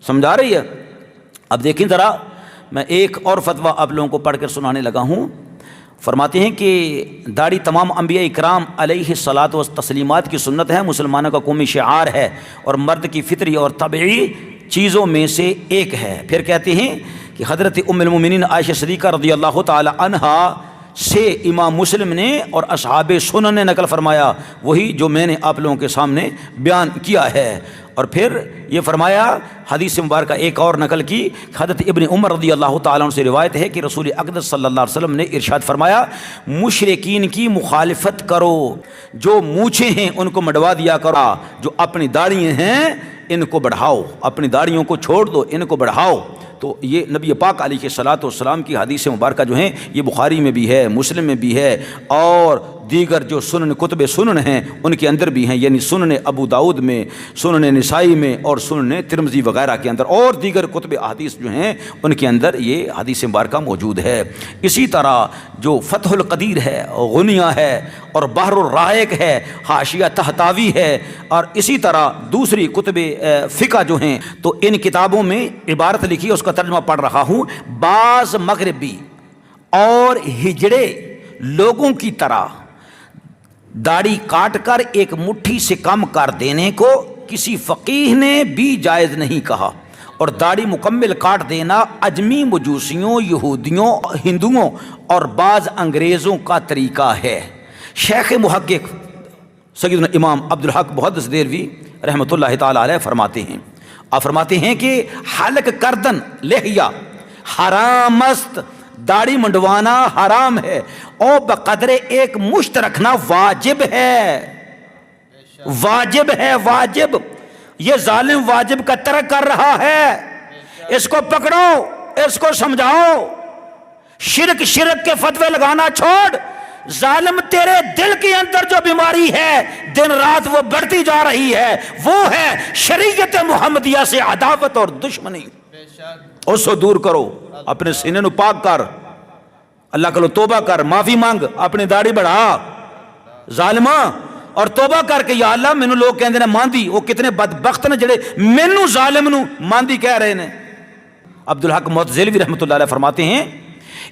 سمجھا رہی ہے؟ اب دیکھیں ذرا، میں ایک اور فتویٰ آپ لوگوں کو پڑھ کر سنانے لگا ہوں۔ فرماتے ہیں کہ داڑھی تمام انبیاء اکرام علیہ الصلاۃ والتسلیمات کی سنت ہے، مسلمانوں کا قومی شعار ہے، اور مرد کی فطری اور طبعی چیزوں میں سے ایک ہے۔ پھر کہتے ہیں کہ حضرت ام المومنین عائشہ صدیقہ رضی اللہ تعالی عنہا سے امام مسلم نے اور اصحاب سنن نے نقل فرمایا، وہی جو میں نے آپ لوگوں کے سامنے بیان کیا ہے۔ اور پھر یہ فرمایا، حدیث مبارکہ ایک اور نقل کی، حضرت ابن عمر رضی اللہ تعالیٰ عنہ سے روایت ہے کہ رسول اقدس صلی اللہ علیہ وسلم نے ارشاد فرمایا، مشرکین کی مخالفت کرو، جو مونچھیں ہیں ان کو مڈوا دیا کرو، جو اپنی داڑھیاں ہیں ان کو بڑھاؤ، اپنی داڑھیوں کو چھوڑ دو، ان کو بڑھاؤ۔ تو یہ نبی پاک علیہ الصلاۃ والسلام کی حدیث مبارکہ جو ہیں یہ بخاری میں بھی ہے، مسلم میں بھی ہے، اور دیگر جو سنن کتب سنن ہیں ان کے اندر بھی ہیں، یعنی سنن ابو داؤد میں، سنن نسائی میں، اور سنن ترمذی وغیرہ کے اندر، اور دیگر کتب احادیث جو ہیں ان کے اندر یہ حدیث مبارکہ موجود ہے۔ اسی طرح جو فتح القدیر ہے، غنیہ ہے، اور بحر الرائق ہے، حاشیہ طحطاوی ہے، اور اسی طرح دوسری کتب فقہ جو ہیں، تو ان کتابوں میں عبارت لکھی، اس کا ترجمہ پڑھ رہا ہوں، بعض مغربی اور ہجڑے لوگوں کی طرح داڑھی کاٹ کر ایک مٹھی سے کم کر دینے کو کسی فقیہ نے بھی جائز نہیں کہا، اور داڑھی مکمل کاٹ دینا عجمی مجوسیوں، یہودیوں، ہندوؤں اور بعض انگریزوں کا طریقہ ہے۔ شیخ محقق سیدنا امام عبدالحق محدث دہلوی رحمۃ اللہ تعالی علیہ فرماتے ہیں، آپ فرماتے ہیں کہ حلق کردن لحیہ حرام است، داڑھی منڈوانا حرام ہے، اور بقدر ایک مشت رکھنا واجب ہے، واجب ہے، واجب۔ یہ ظالم واجب کا ترک کر رہا ہے، اس کو پکڑو، اس کو سمجھاؤ، شرک کے فتوے لگانا چھوڑ۔ ظالم تیرے دل کے اندر جو بیماری ہے دن رات وہ بڑھتی جا رہی ہے، وہ ہے شریعت محمدیہ سے عداوت اور دشمنی۔ اس کو دور کرو، اپنے سینے نو پاک کر، اللہ کو توبہ کر، معافی مانگ، اپنی داڑھی بڑھا ظالمہ، اور توبہ کر کے یا اللہ مینوں لوگ کہندے نے ماندی، وہ کتنے بدبخت نے جڑے مینوں ظالم نو ماندی کہہ رہے نے۔ عبدالحق معتزلی رحمۃ اللہ علیہ فرماتے ہیں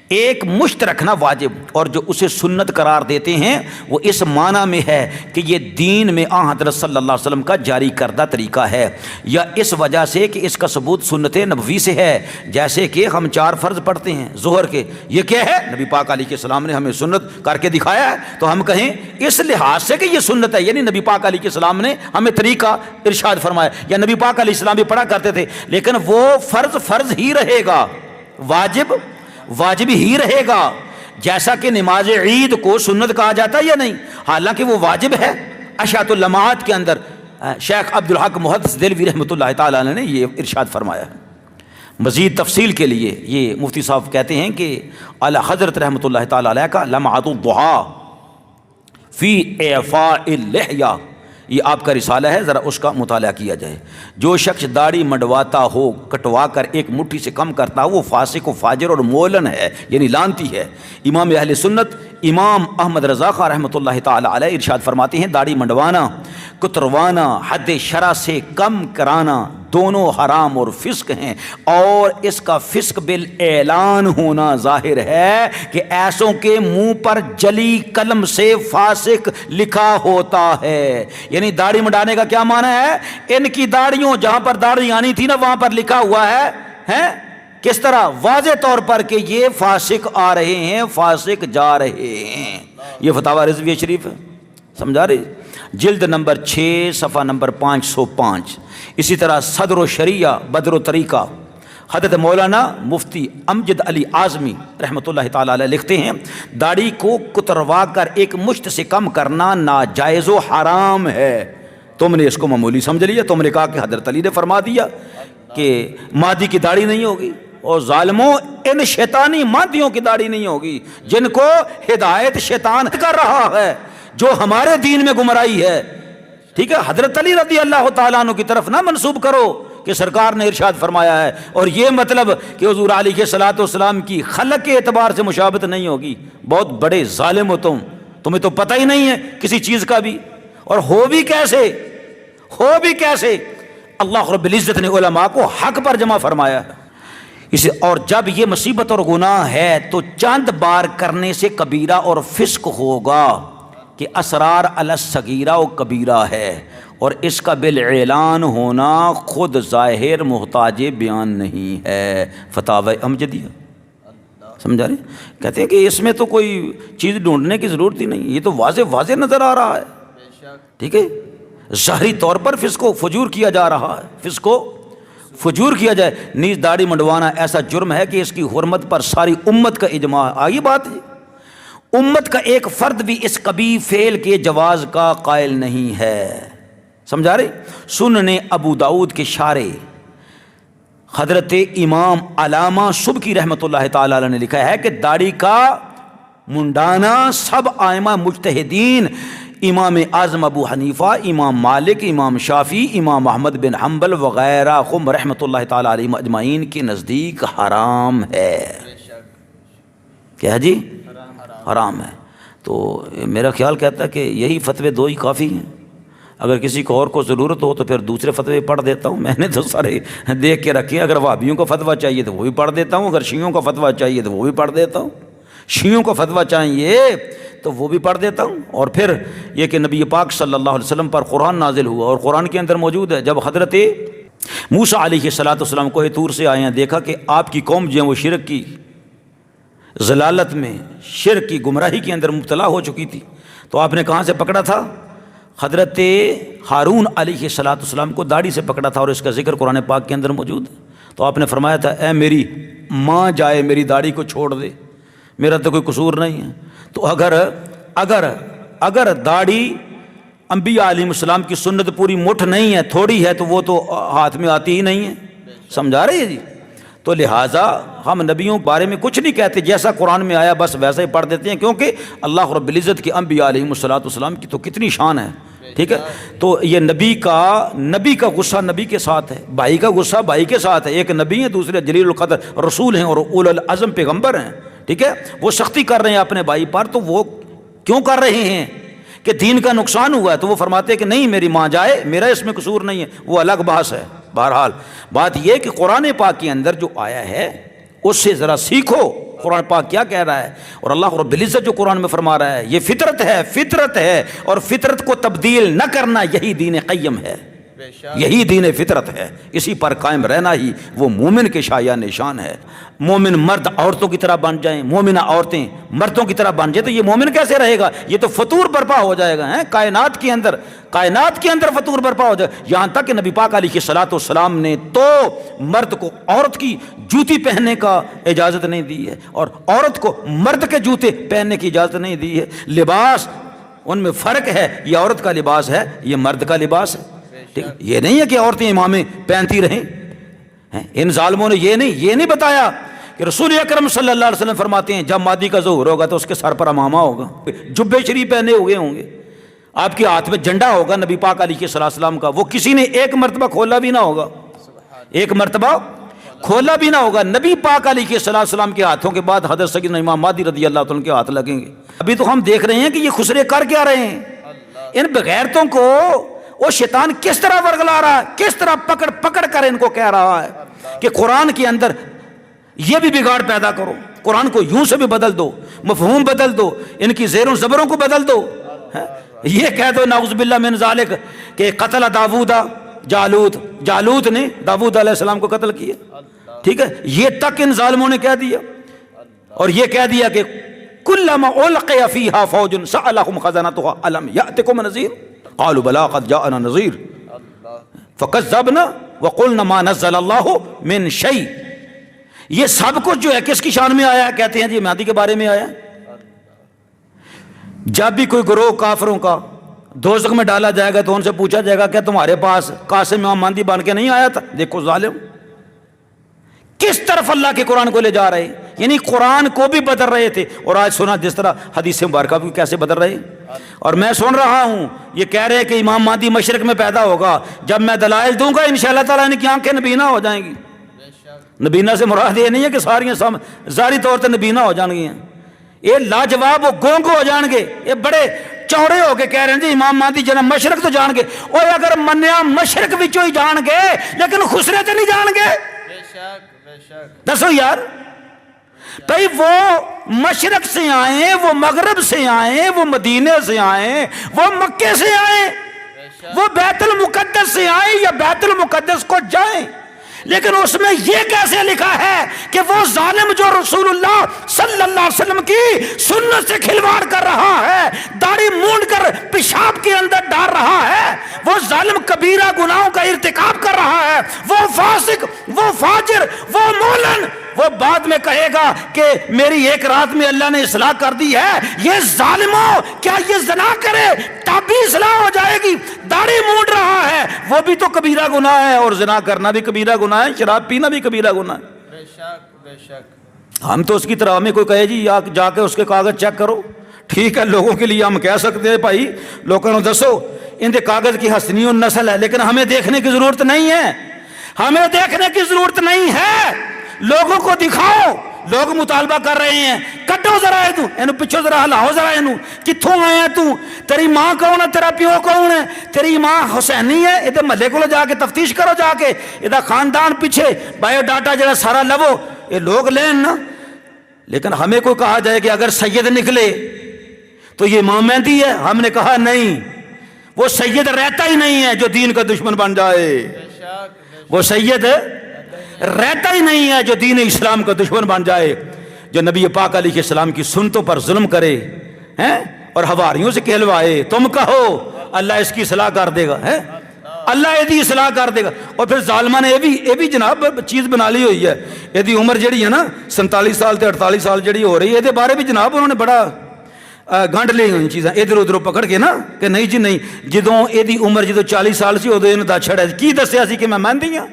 ایک مشت رکھنا واجب، اور جو اسے سنت قرار دیتے ہیں وہ اس معنی میں ہے کہ یہ دین میں آن حضرت صلی اللہ علیہ وسلم کا جاری کردہ طریقہ ہے، یا اس وجہ سے کہ اس کا ثبوت سنت نبوی سے ہے، جیسے کہ ہم 4 فرض پڑھتے ہیں ظہر کے، یہ کیا ہے؟ نبی پاک علیہ السلام نے ہمیں سنت کر کے دکھایا ہے، تو ہم کہیں اس لحاظ سے کہ یہ سنت ہے، یعنی نبی پاک علیہ السلام نے ہمیں طریقہ ارشاد فرمایا، یا نبی پاک علیہ السلام بھی پڑھا کرتے تھے، لیکن وہ فرض ہی رہے گا، واجب ہی رہے گا، جیسا کہ نماز عید کو سنت کہا جاتا ہے یا نہیں، حالانکہ وہ واجب ہے۔ اشاعت اللمعات کے اندر شیخ عبدالحق محدث دہلوی رحمۃ اللہ تعالی عنہ نے یہ ارشاد فرمایا ہے۔ مزید تفصیل کے لیے یہ مفتی صاحب کہتے ہیں کہ اعلیٰ حضرت رحمۃ اللہ تعالی علیہ کا لمعۃ الضحیٰ فی اعفاء اللحیہ، یہ آپ کا رسالہ ہے، ذرا اس کا مطالعہ کیا جائے۔ جو شخص داڑھی منڈواتا ہو، کٹوا کر ایک مٹھی سے کم کرتا ہو، وہ فاسق و فاجر اور مولن ہے، یعنی لانتی ہے۔ امام اہل سنت امام احمد رضا خان رحمۃ اللہ تعالی علیہ ارشاد فرماتے ہیں داڑھی منڈوانا، کتروانا، حد شرع سے کم کرانا دونوں حرام اور فسق ہیں، اور اس کا فسق بالاعلان ہونا ظاہر ہے کہ ایسوں کے منہ پر جلی قلم سے فاسق لکھا ہوتا ہے۔ یعنی داڑھی منڈانے کا کیا معنی ہے؟ ان کی داڑھیوں جہاں پر داڑھی آنی تھی نا وہاں پر لکھا ہوا ہے کس طرح؟ واضح طور پر کہ یہ فاسق آ رہے ہیں، فاسق جا رہے ہیں۔ یہ فتاوی رضویہ شریف ہے، سمجھا رہے؟ جلد نمبر 6 صفحہ نمبر 505. اسی طرح صدر و شریعہ بدر و طریقہ حضرت مولانا مفتی امجد علی اعظمی رحمۃ اللہ تعالی علیہ لکھتے ہیں داڑھی کو کتروا کر ایک مشت سے کم کرنا ناجائز و حرام ہے. تم نے اس کو معمولی سمجھ لیا. تم نے کہا کہ حضرت علی نے فرما دیا کہ مادی کی داڑھی نہیں ہوگی. اور ظالموں ان شیطانی مادیوں کی داڑھی نہیں ہوگی جن کو ہدایت شیطان کر رہا ہے، جو ہمارے دین میں گمراہی ہے. ٹھیک ہے، حضرت علی رضی اللہ تعالیٰ عنہ کی طرف نہ منسوب کرو کہ سرکار نے ارشاد فرمایا ہے، اور یہ مطلب کہ حضور علیہ الصلوۃ والسلام کی خلق کے اعتبار سے مشابہت نہیں ہوگی. بہت بڑے ظالم ہو تمہیں تو پتہ ہی نہیں ہے کسی چیز کا بھی. اور ہو بھی کیسے اللہ رب العزت نے علماء کو حق پر جمع فرمایا ہے. اسے اور جب یہ مصیبت اور گناہ ہے تو چند بار کرنے سے کبیرہ اور فسق ہوگا کہ اسرار علی الصغیرہ و کبیرہ ہے، اور اس کا بالاعلان ہونا خود ظاہر محتاج بیان نہیں ہے. فتاوی امجدیہ سمجھا رہے؟ کہتے ہیں کہ اس میں تو کوئی چیز ڈھونڈنے کی ضرورت ہی نہیں، یہ تو واضح نظر آ رہا ہے. ٹھیک ہے، ظاہری طور پر فسق و فجور کیا جا رہا ہے، فسق و فجور کیا جائے. نیز داڑھی منڈوانا ایسا جرم ہے کہ اس کی حرمت پر ساری امت کا اجماع. آگے بات ہے، امت کا ایک فرد بھی اس قبیح فعل کے جواز کا قائل نہیں ہے. سمجھا رہے؟ سنن ابو داؤد کے شارح حضرت امام علامہ سبکی رحمۃ اللہ تعالی علیہ نے لکھا ہے کہ داڑھی کا منڈانا سب ائمہ مجتہدین، امام اعظم ابو حنیفہ، امام مالک، امام شافعی، امام احمد بن حنبل وغیرہ خم رحمۃ اللہ تعالی علیہ اجمعین کے نزدیک حرام ہے. کیا جی؟ حرام ہے. تو میرا خیال کہتا ہے کہ یہی فتوے دو ہی کافی ہیں. اگر کسی کو اور کو ضرورت ہو تو پھر دوسرے فتوے پڑھ دیتا ہوں. میں نے تو سارے دیکھ کے رکھے. اگر وہابیوں کا فتویٰ چاہیے تو وہ بھی پڑھ دیتا ہوں، اگر شیعوں کا فتویٰ چاہیے تو وہ بھی پڑھ دیتا ہوں، شیعوں کا فتویٰ چاہیے تو وہ بھی پڑھ دیتا ہوں. اور پھر یہ کہ نبی پاک صلی اللہ علیہ وسلم پر قرآن نازل ہوا، اور قرآن کے اندر موجود ہے جب حضرت موسیٰ علیہ الصلوۃ والسلام کوہ طور سے آئے ہیں، دیکھا کہ آپ کی قوم جو ہے وہ شرک کی ضلالت میں، شرک کی گمراہی کے اندر مبتلا ہو چکی تھی، تو آپ نے کہاں سے پکڑا تھا؟ حضرت ہارون علیہ الصلوۃ والسلام کو داڑھی سے پکڑا تھا، اور اس کا ذکر قرآن پاک کے اندر موجود ہے. تو آپ نے فرمایا تھا اے میری ماں جائے میری داڑھی کو چھوڑ دے، میرا تو کوئی قصور نہیں ہے. تو اگر داڑھی انبیاء علیہ السلام کی سنت پوری مٹھ نہیں ہے، تھوڑی ہے، تو وہ تو ہاتھ میں آتی ہی نہیں ہے. سمجھا رہے ہیں جی؟ تو لہٰذا ہم نبیوں کے بارے میں کچھ نہیں کہتے، جیسا قرآن میں آیا بس ویسا ہی پڑھ دیتے ہیں، کیونکہ اللہ رب العزت کے انبیاء علیہ السلام کی تو کتنی شان ہے. ٹھیک ہے، تو یہ نبی کا غصہ نبی کے ساتھ ہے، بھائی کا غصہ بھائی کے ساتھ ہے. ایک نبی ہیں، دوسرے جلیل القدر رسول ہیں اور اولو العزم پیغمبر ہیں. ٹھیک ہے، وہ سختی کر رہے ہیں اپنے بھائی پر، تو وہ کیوں کر رہے ہیں کہ دین کا نقصان ہوا ہے، تو وہ فرماتے ہیں کہ نہیں میری ماں جائے، میرا اس میں قصور نہیں ہے. وہ الگ بحث ہے. بہرحال بات یہ کہ قرآن پاک کے اندر جو آیا ہے اس سے ذرا سیکھو قرآن پاک کیا کہہ رہا ہے. اور اللہ رب العزت جو قرآن میں فرما رہا ہے یہ فطرت ہے، اور فطرت کو تبدیل نہ کرنا یہی دین قیم ہے، یہی دین فطرت ہے. اسی پر قائم رہنا ہی وہ مومن کے شایہ نشان ہے. مومن مرد عورتوں کی طرح بن جائیں، مومنہ عورتیں مردوں کی طرح بن جائیں، تو یہ مومن کیسے رہے گا؟ یہ تو فطور برپا ہو جائے گا. کائنات کے اندر فطور برپا ہو جائے. یہاں تک کہ نبی پاک علیہ الصلوۃ والسلام نے تو مرد کو عورت کی جوتی پہننے کا اجازت نہیں دی ہے، اور عورت کو مرد کے جوتے پہننے کی اجازت نہیں دی ہے. لباس ان میں فرق ہے، یہ عورت کا لباس ہے، یہ مرد کا لباس ہے. یہ نہیں ہے کہ عورتیں امامیں پہنتی رہیں. ان ظالموں نے یہ نہیں بتایا کہ رسول اکرم صلی اللہ علیہ وسلم فرماتے ہیں جب مادی کا ظہور ہوگا تو اس کے سر پر امامہ ہوگا، جبے شریف پہنے ہوئے ہوں گے، آپ کے ہاتھ میں جھنڈا ہوگا نبی پاک علیہ السلام کا، وہ کسی نے ایک مرتبہ کھولا بھی نہ ہوگا، ایک مرتبہ کھولا بھی نہ ہوگا. نبی پاک علیہ السلام کے ہاتھوں کے بعد حضرت سیدنا امام مہدی رضی اللہ تعالیٰ کے ہاتھ لگیں گے. ابھی تو ہم دیکھ رہے ہیں کہ یہ خسرے کر کیا رہے ہیں. ان بغیرتوں کو وہ شیطان کس طرح ورگلا رہا ہے، کس طرح پکڑ کر ان کو کہہ رہا ہے کہ قرآن کے اندر یہ بھی بگاڑ پیدا کرو، قرآن کو یوں سے بھی بدل دو، مفہوم بدل دو، ان کی زیروں زبروں کو بدل دو. یہ کہہ دو نعوذ باللہ من ذالک کہ قتل داؤد جالوت نے داؤد علیہ السلام کو قتل کیا. ٹھیک ہے، یہ تک ان ظالموں نے کہہ دیا. اور یہ کہہ دیا کہ کلما القی فیہا فوج سألہم خزنتہا الم یأتکم نذیر. قالوا بلا قد جاءنا نذیر فکذبنا وقلنا ما نزل اللہ من شیء. یہ سب کچھ جو ہے کس کی شان میں آیا ہے؟ کہتے ہیں جی مہدی کے بارے میں آیا ہے. جب بھی کوئی گروہ کافروں کا دوزخ میں ڈالا جائے گا تو ان سے پوچھا جائے گا کیا تمہارے پاس قاسم امام مہدی بن کے نہیں آیا تھا؟ دیکھو ظالم کس طرف اللہ کے قرآن کو لے جا رہے ہیں. یعنی قرآن کو بھی بدل رہے تھے. اور آج سنا جس طرح حدیث مبارکہ بھی کیسے بدل رہے ہیں. اور میں سن رہا ہوں یہ کہہ رہے ہیں کہ امام مہدی مشرق میں پیدا ہوگا. جب میں دلائل دوں گا انشاءاللہ تعالیٰ ان کی آنکھیں نبینا ہو جائیں گی. نبینا سے مراد یہ نہیں ہے کہ ساریاں ظاہری طور سے نبینا ہو جان گی ہیں. یہ لاجواب وہ گونگ ہو جان گے. یہ بڑے چوڑے ہو کے کہہ رہے ہیں جی امام مہدی جناب مشرق تو جان گے. اور اگر منیا مشرق وچوں ہی جان گے لیکن خسرے تو نہیں جان گے. دسو یار بھائی وہ مشرق سے آئیں, وہ مغرب سے آئیں, وہ مدینے سے آئیں, وہ مکے سے آئیں, وہ بیت المقدس سے آئیں یا بیت المقدس کو جائیں, لیکن اس میں یہ کیسے لکھا ہے کہ وہ ظالم جو رسول اللہ صلی اللہ علیہ وسلم کی سنت سے کھلواڑ کر رہا ہے, داڑھی مونڈ کر پیشاب کے اندر ڈال رہا ہے, وہ ظالم کبیرہ گناہوں کا ارتکاب کر رہا ہے, وہ فاسق, وہ فاجر, وہ مولن, وہ بعد میں کہے گا کہ میری ایک رات میں اللہ نے اصلاح کر دی ہے. یہ ظالموں کیا یہ زنا کرے تب بھی اصلاح ہو جائے گی؟ داڑھی مونڈ رہا ہے وہ بھی تو کبیرہ گناہ ہے, اور زنا کرنا بھی کبیرہ گناہ ہے, شراب پینا بھی کبیرہ گناہ ہے. بے شک بے شک. ہم تو اس کی طرح ہمیں کوئی کہے جی جا کے اس کے کاغذ چیک کرو, ٹھیک ہے لوگوں کے لیے ہم کہہ سکتے ہیں بھائی لوگوں نے دسو ان کے کاغذ کی حسنی و نسل ہے, لیکن ہمیں دیکھنے کی ضرورت نہیں ہے. ہمیں دیکھنے کی ضرورت نہیں ہے, لوگوں کو دکھاؤ. لوگ مطالبہ کر رہے ہیں کٹو ذرا اینو پچھو ذرا ہلاؤ ذرا اینو, کتھوں آیا تو, تیری ماں کون ہے, تیرا پیو کون ہے, تیری ماں حسینی ہے, یہ محلے کو جا کے تفتیش کرو, جا کے یہ خاندان پیچھے بایو ڈاٹا جڑا سارا لو. یہ لوگ لین نا, لیکن ہمیں کوئی کہا جائے کہ اگر سید نکلے تو یہ امام مہدی ہے, ہم نے کہا نہیں, وہ سید رہتا ہی نہیں ہے جو دین کا دشمن بن جائے. وہ سید رہتا ہی نہیں ہے جو دین اسلام کا دشمن بن جائے, جو نبی پاک علیہ السلام کی سنتوں پر ظلم کرے ہیں اور حواریوں سے کہلوائے. تم کہو اللہ اس کی اصلاح کر دے گا, اللہ یہ اصلاح کر دے گا. اور پھر ظالمہ نے یہ بھی جناب چیز بنا لی ہوئی ہے, یہ عمر جڑی ہے نا 47 سال تے 48 سال جڑی ہو رہی ہے, یہ بارے بھی جناب انہوں نے بڑا گنڈ لی ہوئی چیزاں ادھر ادھر پکڑ کے نا کہ نہیں جی نہیں, جدوں یہ عمر جدوں 40 سال سی ادو یہ دس چھڑا کی دسیا سی کہ میں مہندی ہاں.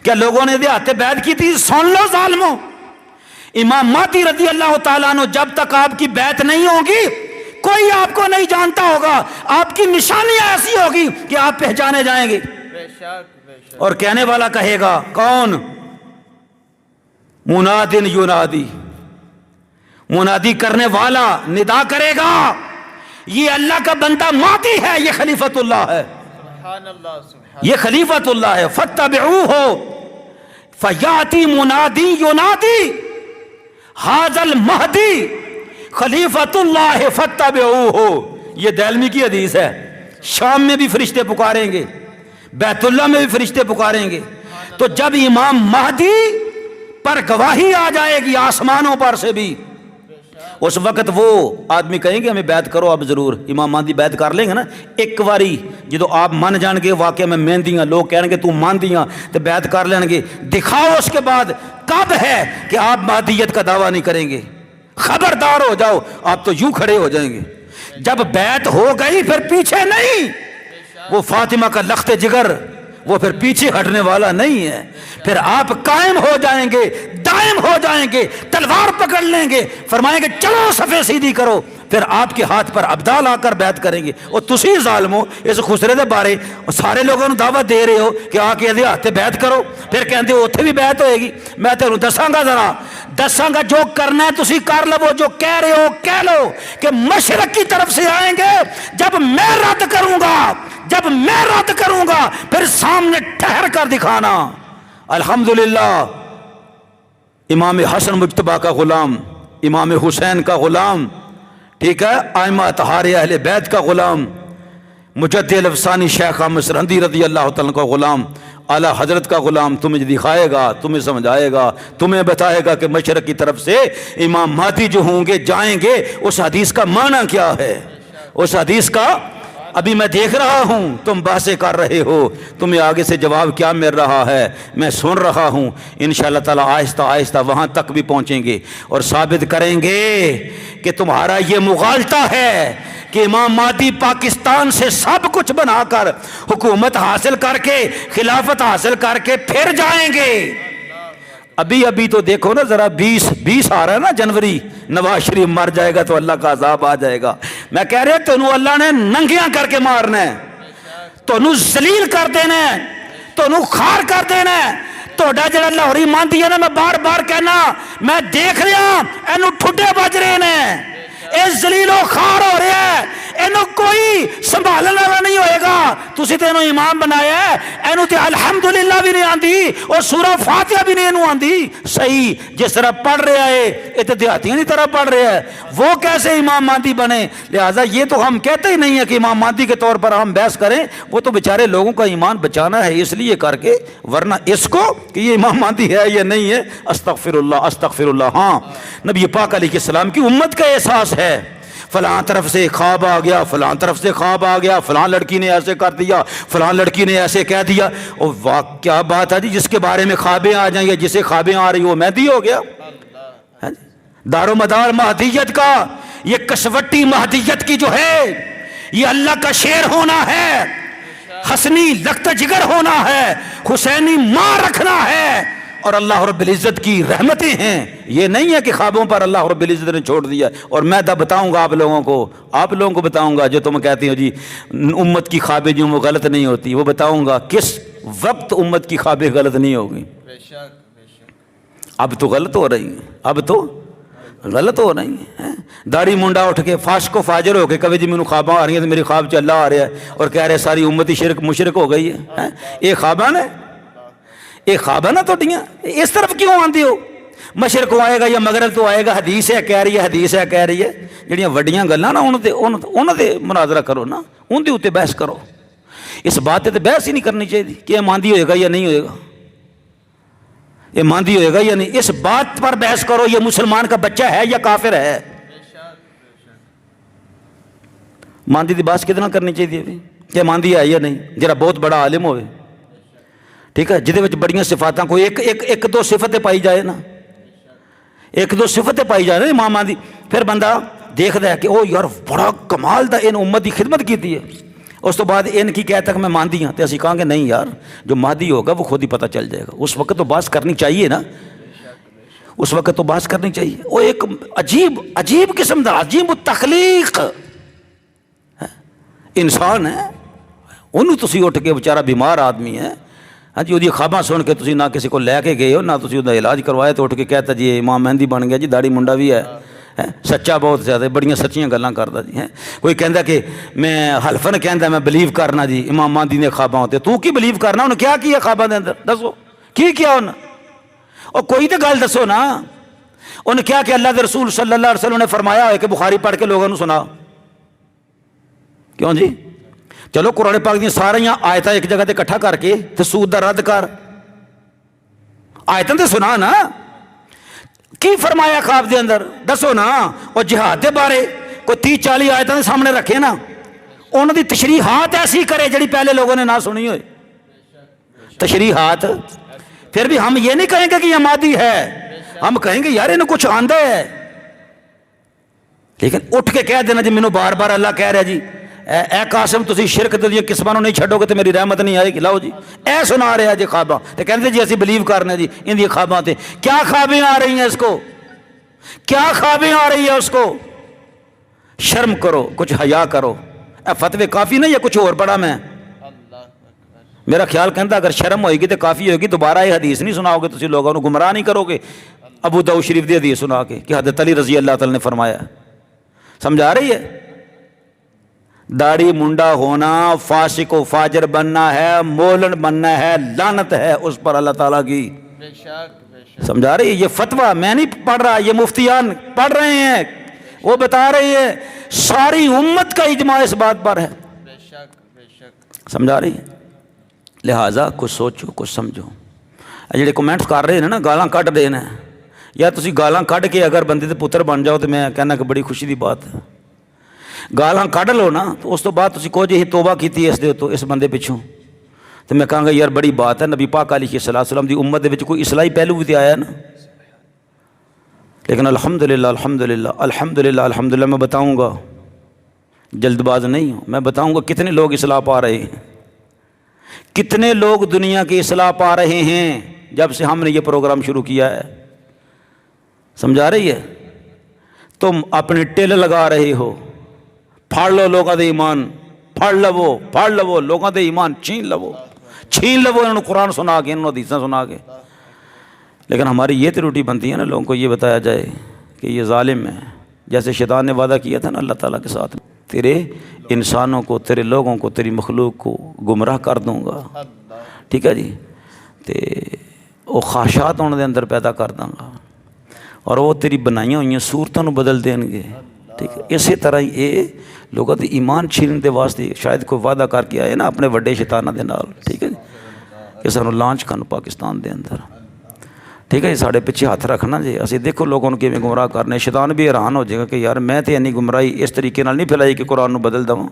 کیا لوگوں نے ہاتھ بیعت کی تھی؟ سن لو ظالموں, امام مہدی رضی اللہ تعالیٰ عنہ جب تک آپ کی بیعت نہیں ہوگی کوئی آپ کو نہیں جانتا ہوگا. آپ کی نشانیاں ایسی ہوگی کہ آپ پہچانے جائیں گے. بے شک بے شک. اور کہنے والا کہے گا کون؟ منادن ینادی, منادی کرنے والا ندا کرے گا یہ اللہ کا بندہ مہدی ہے, یہ خلیفۃ اللہ ہے, سبحان اللہ سبحان. یہ خلیفۃ اللہ ہے. فاتبعوہ فیاتی منادی ینادی ھذا المہدی خلیفۃ اللہ فاتبعوہ. یہ دہلوی کی حدیث ہے. شام میں بھی فرشتے پکاریں گے, بیت اللہ میں بھی فرشتے پکاریں گے. تو جب امام مہدی پر گواہی آ جائے گی آسمانوں پر سے بھی, اس وقت وہ آدمی کہیں گے ہمیں بیعت کرو. اب ضرور امام مہدی بیعت کر لیں گے نا ایک باری, جدو آپ من جان گے واقعہ میں مہندی ہاں, لوگ کہیں گے تو مہندی ہاں, تو بیعت کر لیں گے. دکھاؤ اس کے بعد کب ہے کہ آپ مہدیت کا دعویٰ نہیں کریں گے. خبردار ہو جاؤ, آپ تو یوں کھڑے ہو جائیں گے. جب بیعت ہو گئی پھر پیچھے نہیں. وہ فاطمہ کا لخت جگر, وہ پھر پیچھے ہٹنے والا نہیں ہے. پھر آپ قائم ہو جائیں گے, دائم ہو جائیں گے, تلوار پکڑ لیں گے, فرمائیں گے چلو صفے سیدھی کرو. پھر آپ کے ہاتھ پر ابدال آ کر بیعت کریں گے. اور تسی ظالمو اس خسرے دے بارے سارے لوگوں نے دعوت دے رہے ہو کہ آ کے یہ ہاتھ بیعت کرو, پھر کہتے ہو اتنے بھی بیعت ہوئے گی. میں تینوں دساں گا, ذرا دساں گا, جو کرنا ہے تسی کر لو. جو کہہ رہے ہو کہہ لو کہ مشرق کی طرف سے آئیں گے. جب میں رد کروں گا, جب میں رد کروں گا پھر سامنے ٹھہر کر دکھانا. الحمدللہ امام حسن مجتبیٰ کا غلام, امام حسین کا غلام, ٹھیک ہے, ائمہ اطہار اہل بیت کا غلام, مجدد الافسانی شیخ احمد سرہندی رضی اللہ تعالیٰ کا غلام, اعلیٰ حضرت کا غلام تمہیں دکھائے گا, تمہیں سمجھائے گا, تمہیں بتائے گا کہ مشرق کی طرف سے امام مہدی جو ہوں گے جائیں گے. اس حدیث کا معنی کیا ہے, اس حدیث کا ابھی میں دیکھ رہا ہوں تم بحثیں کر رہے ہو, تمہیں آگے سے جواب کیا مل رہا ہے میں سن رہا ہوں. انشاءاللہ تعالیٰ آہستہ آہستہ وہاں تک بھی پہنچیں گے اور ثابت کریں گے کہ تمہارا یہ مغالطہ ہے کہ امام مہدی پاکستان سے سب کچھ بنا کر حکومت حاصل کر کے خلافت حاصل کر کے پھر جائیں گے. ابھی تو دیکھو نا ذرا 20 آ رہا ہے نا جنوری, نواز شریف مر جائے گا تو اللہ کا عذاب آ جائے گا. میں کہہ رہا تینوں اللہ نے ننگیاں کر کے مارنا ہے, تینوں ذلیل کر دینا ہے, تینوں خار کر دینا ہے. تہاڈا جڑا لاہوری مانتی ہے نا, میں بار بار کہنا میں دیکھ رہا اینو ٹھڈے بج رہے ہیں, اے ذلیل و خار ہو رہا ہے, اینو کوئی سنبھالنے والا نہیں ہوئے گا. تسی تے اینو امام بنایا ہے, اینو تے الحمدللہ بھی نہیں آندی اور سورہ فاتحہ بھی نہیں اینو آندی. صحیح جس طرح پڑھ رہا ہے یہ تے دیہاتیاں کی طرح پڑھ رہا ہے, وہ کیسے امام مہدی بنے؟ لہٰذا یہ تو ہم کہتے ہی نہیں ہے کہ امام مہدی کے طور پر ہم بحث کریں, وہ تو بیچارے لوگوں کا ایمان بچانا ہے اس لیے کر کے, ورنہ اس کو کہ یہ امام مہدی ہے یا نہیں ہے, استغفر اللہ استغفر اللہ. ہاں نبی پاک علیہ السلام کی امت کا احساس ہے, فلاں طرف سے خواب آ گیا, فلاں طرف سے خواب آ گیا, فلاں لڑکی نے ایسے کر دیا, فلاں لڑکی نے ایسے کہہ دیا. اور واہ کیا بات ہے جی, جس کے بارے میں خوابیں آ جائیں یا جسے خوابیں آ رہی وہ مہدی ہو گیا. دار و مدار مہدیت کا یہ کسوٹی مہدیت کی جو ہے یہ اللہ کا شیر ہونا ہے, حسنی لخت جگر ہونا ہے, حسینی ماں رکھنا ہے, اور اللہ رب العزت کی رحمتیں ہیں. یہ نہیں ہے کہ خوابوں پر اللہ رب العزت نے چھوڑ دیا. اور میں بتاؤں گا آپ لوگوں کو بتاؤں گا جو تم کہتے ہو جی امت کی خوابیں جو وہ غلط نہیں ہوتی, وہ بتاؤں گا کس وقت امت کی خوابیں غلط نہیں ہوگی. بے شک بے شک. اب تو غلط ہو رہی ہیں, اب تو غلط ہو رہی ہیں. داڑھی منڈا اٹھ کے فاسق و فاجر ہو کے کبھی جی مینوں خواباں آ رہی ہیں تو میری خواب چ اللہ آ رہا ہے اور کہہ رہے ساری امتی شرک مشرک ہو گئی ہے. یہ خواباں نے, یہ خواب ہے نا توڑیاں, اس طرف کیوں آندی ہو؟ مشرق کو آئے گا یا مغرب تو آئے گا, حدیث ہے کہہ رہی ہے, حدیث ہے کہہ رہی ہے. جڑیاں وڈیاں گلاں نا انہاں تے مناظرہ کرو نا, ان دے اوتے بحث کرو. اس بات تے بحث ہی نہیں کرنی چاہیے کہ یہ ماندی ہوئے گا یا نہیں ہوئے گا, یہ ماندی ہوئے گا یا نہیں. اس بات پر بحث کرو یہ مسلمان کا بچہ ہے یا کافر ہے. ماندی دی بات کتنا کرنی چاہیے کہ ماندی ہے یا نہیں. جڑا بہت بڑا عالم ہوئے, ٹھیک ہے, جہدے وچ بڑیاں صفاتاں کوئی ایک دو صفتیں پائی جائے نا, ایک دو صفتیں پائی جائے نا امام مہدی, پھر بندہ دیکھتا ہے کہ او یار بڑا کمال دا ان امت دی خدمت کیتی ہے. اس تو بعد ان کی کہہ تک میں مہدی ہاں, تو اسی کہاں گے نہیں یار جو مہدی ہوگا وہ خود ہی پتہ چل جائے گا. اس وقت تو بحث کرنی چاہیے نا, اس وقت تو بحث کرنی چاہیے. وہ ایک عجیب قسم دا عجیب تخلیق انسان ہے, انہوں تسی اٹھ کے بیچارہ بیمار آدمی ہے, ہاں جی, وہ خواباں سن کے تسی نہ کسی کو لے کے گئے ہو نہ تسی وہ علاج کروایا, تو اٹھ کے کہتا جی امام مہدی بن گیا جی, داڑھی منڈا بھی ہے, سچا بہت زیادہ, بڑیاں سچیاں گلاں کردا جی. کوئی کہندا کہ میں حلفن کہندا میں بلیو کرنا جی امام مہدی نے خواباں ہوتے. تو کی بلیو کرنا, انہوں کیا کیا خواباں دے اندر دسو کی کیا انہوں, اور کوئی تو گل دسو نا. انہوں کیا کہ اللہ دے رسول صلی اللہ علیہ وسلم نے فرمایا ہے کہ بخاری پڑھ کے لوگوں سنا. کیوں جی, چلو قرآن پاک دی ساری آیتاں ایک جگہ تے اکٹھا کر کے تے سود دا رد کر, آیتاں تے سنا نا کی فرمایا خواب دے اندر دسو نا. اور جہاد دے بارے کوئی 30-40 آیتاں دے سامنے رکھے نا, انہوں دی تشریحات ایسی کرے جڑی پہلے لوگوں نے نہ سنی ہوئے تشریحات. پھر بھی ہم یہ نہیں کہیں گے کہ یہ مہدی ہے, ہم کہیں گے یار انہوں کچھ آندہ ہے. لیکن اٹھ کے کہہ دینا جی مینوں بار بار اللہ کہہ رہا جی اے قاسم تسی شرک تے قسماں نہیں چھڈو گے تے میری رحمت نہیں آئے گی. لاؤ جی اے سنا رہا جی خواباں, تے کہندے جی اسی بلیو کرنے جی ان دی خواباں تے. کیا خوابیں آ رہی ہیں اس کو, کیا خوابیں آ رہی ہیں اس کو؟ شرم کرو, کچھ حیا کرو. اے فتوے کافی نہیں ہے کچھ اور پڑھا میں, میرا خیال کہندا اگر شرم ہوئے گی تو کافی ہوگی. دوبارہ یہ حدیث نہیں سناؤ گے تسی لوگوں کو گمراہ نہیں کرو گے ابو داؤد شریف دی حدیث سنا کے کہ حضرت علی رضی اللہ تعالی نے فرمایا. سمجھ آ رہی ہے؟ داڑھی منڈا ہونا, فاسق و فاجر بننا ہے, مولن بننا ہے, لعنت ہے اس پر اللہ تعالیٰ کی. سمجھا رہی ہے؟ یہ فتویٰ میں نہیں پڑھ رہا, یہ مفتیان پڑھ رہے ہیں, وہ بتا رہے ہیں, ساری امت کا اجماع اس بات پر ہے. سمجھا رہی ہے؟ لہٰذا کچھ سوچو کچھ سمجھو. جڑے کومنٹس کر رہے ہیں نا گالاں کٹ دینا ہے, یا تسی گالاں کٹ کے اگر بندے دے پتر بن جاؤ تو میں کہنا کہ بڑی خوشی دی بات ہے. گالاں کਢ لو نا تو اس تو بعد تسی کہو جی توبہ کیتی اس دے تو اس بندے پچھوں تو میں کہاں گا یار بڑی بات ہے، نبی پاک علیہ الصلوۃ والسلام دی امت دے وچ کوئی اصلاحی پہلو بھی تے آیا نا. لیکن الحمدللہ الحمدللہ الحمدللہ الحمدللہ میں بتاؤں گا، جلد باز نہیں ہوں، میں بتاؤں گا کتنے لوگ اصلاح پا رہے ہیں، کتنے لوگ دنیا کی اصلاح پا رہے ہیں جب سے ہم نے یہ پروگرام شروع کیا ہے. سمجھا رہی ہے؟ تم اپنے ٹل لگا رہے ہو، پھاڑ لو لوگوں دے ایمان، پھاڑ لو لوگوں دے ایمان، چھین لو انہوں قرآن سنا کے، انہوں حدیثاں سنا کے. لیکن ہماری یہ تو روٹی بنتی ہے نا، لوگوں کو یہ بتایا جائے کہ یہ ظالم ہے. جیسے شیطان نے وعدہ کیا تھا نا اللہ تعالیٰ کے ساتھ، تیرے انسانوں کو، تیرے لوگوں کو، تیری مخلوق کو گمراہ کر دوں گا. ٹھیک ہے جی، تے وہ خواہشات انہوں دے اندر پیدا کر دوں گا اور وہ تیری بنائیاں ہوئی صورتوں بدل دیں گے. ٹھیک ہے، اسی طرح ہی یہ لوگوں دے ایمان چھیننے دے واسطے شاید کوئی وعدہ کر کے آئے نا اپنے وڈے شیطانہ دے نال. ٹھیک ہے جی، کہ سانوں لانچ کرن پاکستان دے اندر. ٹھیک ہے جی، ساڑھے پیچھے ہاتھ رکھنا جی، اسی دیکھو لوگوں کو کیویں گمراہ کرنے. شیطان بھی حیران ہو جائے گا کہ یار میں تے انی گمراہی اس طریقے نال نہیں پھیلائی کہ قرآن نو بدل دواں.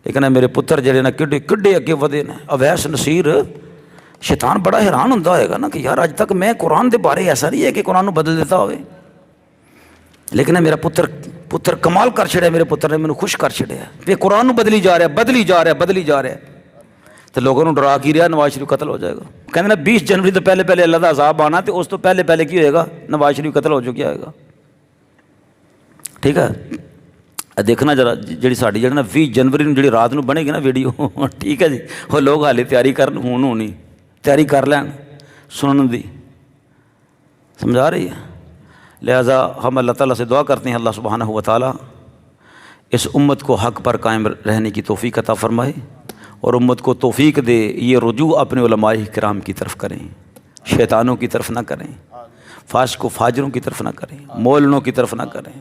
لیکن اے میرے پتر جڑے نا کڈے اگے ودے نے. اویس نصیر شیطان بڑا حیران ہوندا ہوئے گا نا کہ یار اج تک میں قرآن دے بارے ایسا نہیں ہے کہ قرآن نو بدل دیتا ہوئے، لیکن میرا پتر کمال کر چھڑیا، میرے پتر نے مینوں خوش کر چھڑیا کہ قرآن نو بدلی جا رہا ہے. تو لوگوں نے ڈرا کی رہا نواز شریف قتل ہو جائے گا. کہتے نا 20 جنوری تو پہلے اللہ دا عذاب آنا، تو اس تو پہلے کی ہوئے گا؟ نواز شریف قتل ہو چکا ہوئے گا. ٹھیک ہے، دیکھنا ذرا جڑی ساڈی جڑی نا 20 جنوری نو جڑی رات نو بنے گی نا ویڈیو، ٹھیک ہے جی، وہ لوگ حالے تیاری کرن، ہونی تیاری کر لین سنن دی. سمجھا رہی ہے؟ لہذا ہم اللہ تعالیٰ سے دعا کرتے ہیں اللہ سبحانہ و تعالیٰ اس امت کو حق پر قائم رہنے کی توفیق عطا فرمائے اور امت کو توفیق دے یہ رجوع اپنے علماء کرام کی طرف کریں، شیطانوں کی طرف نہ کریں، فاسق و فاجروں کی طرف نہ کریں، مولنوں کی طرف نہ کریں.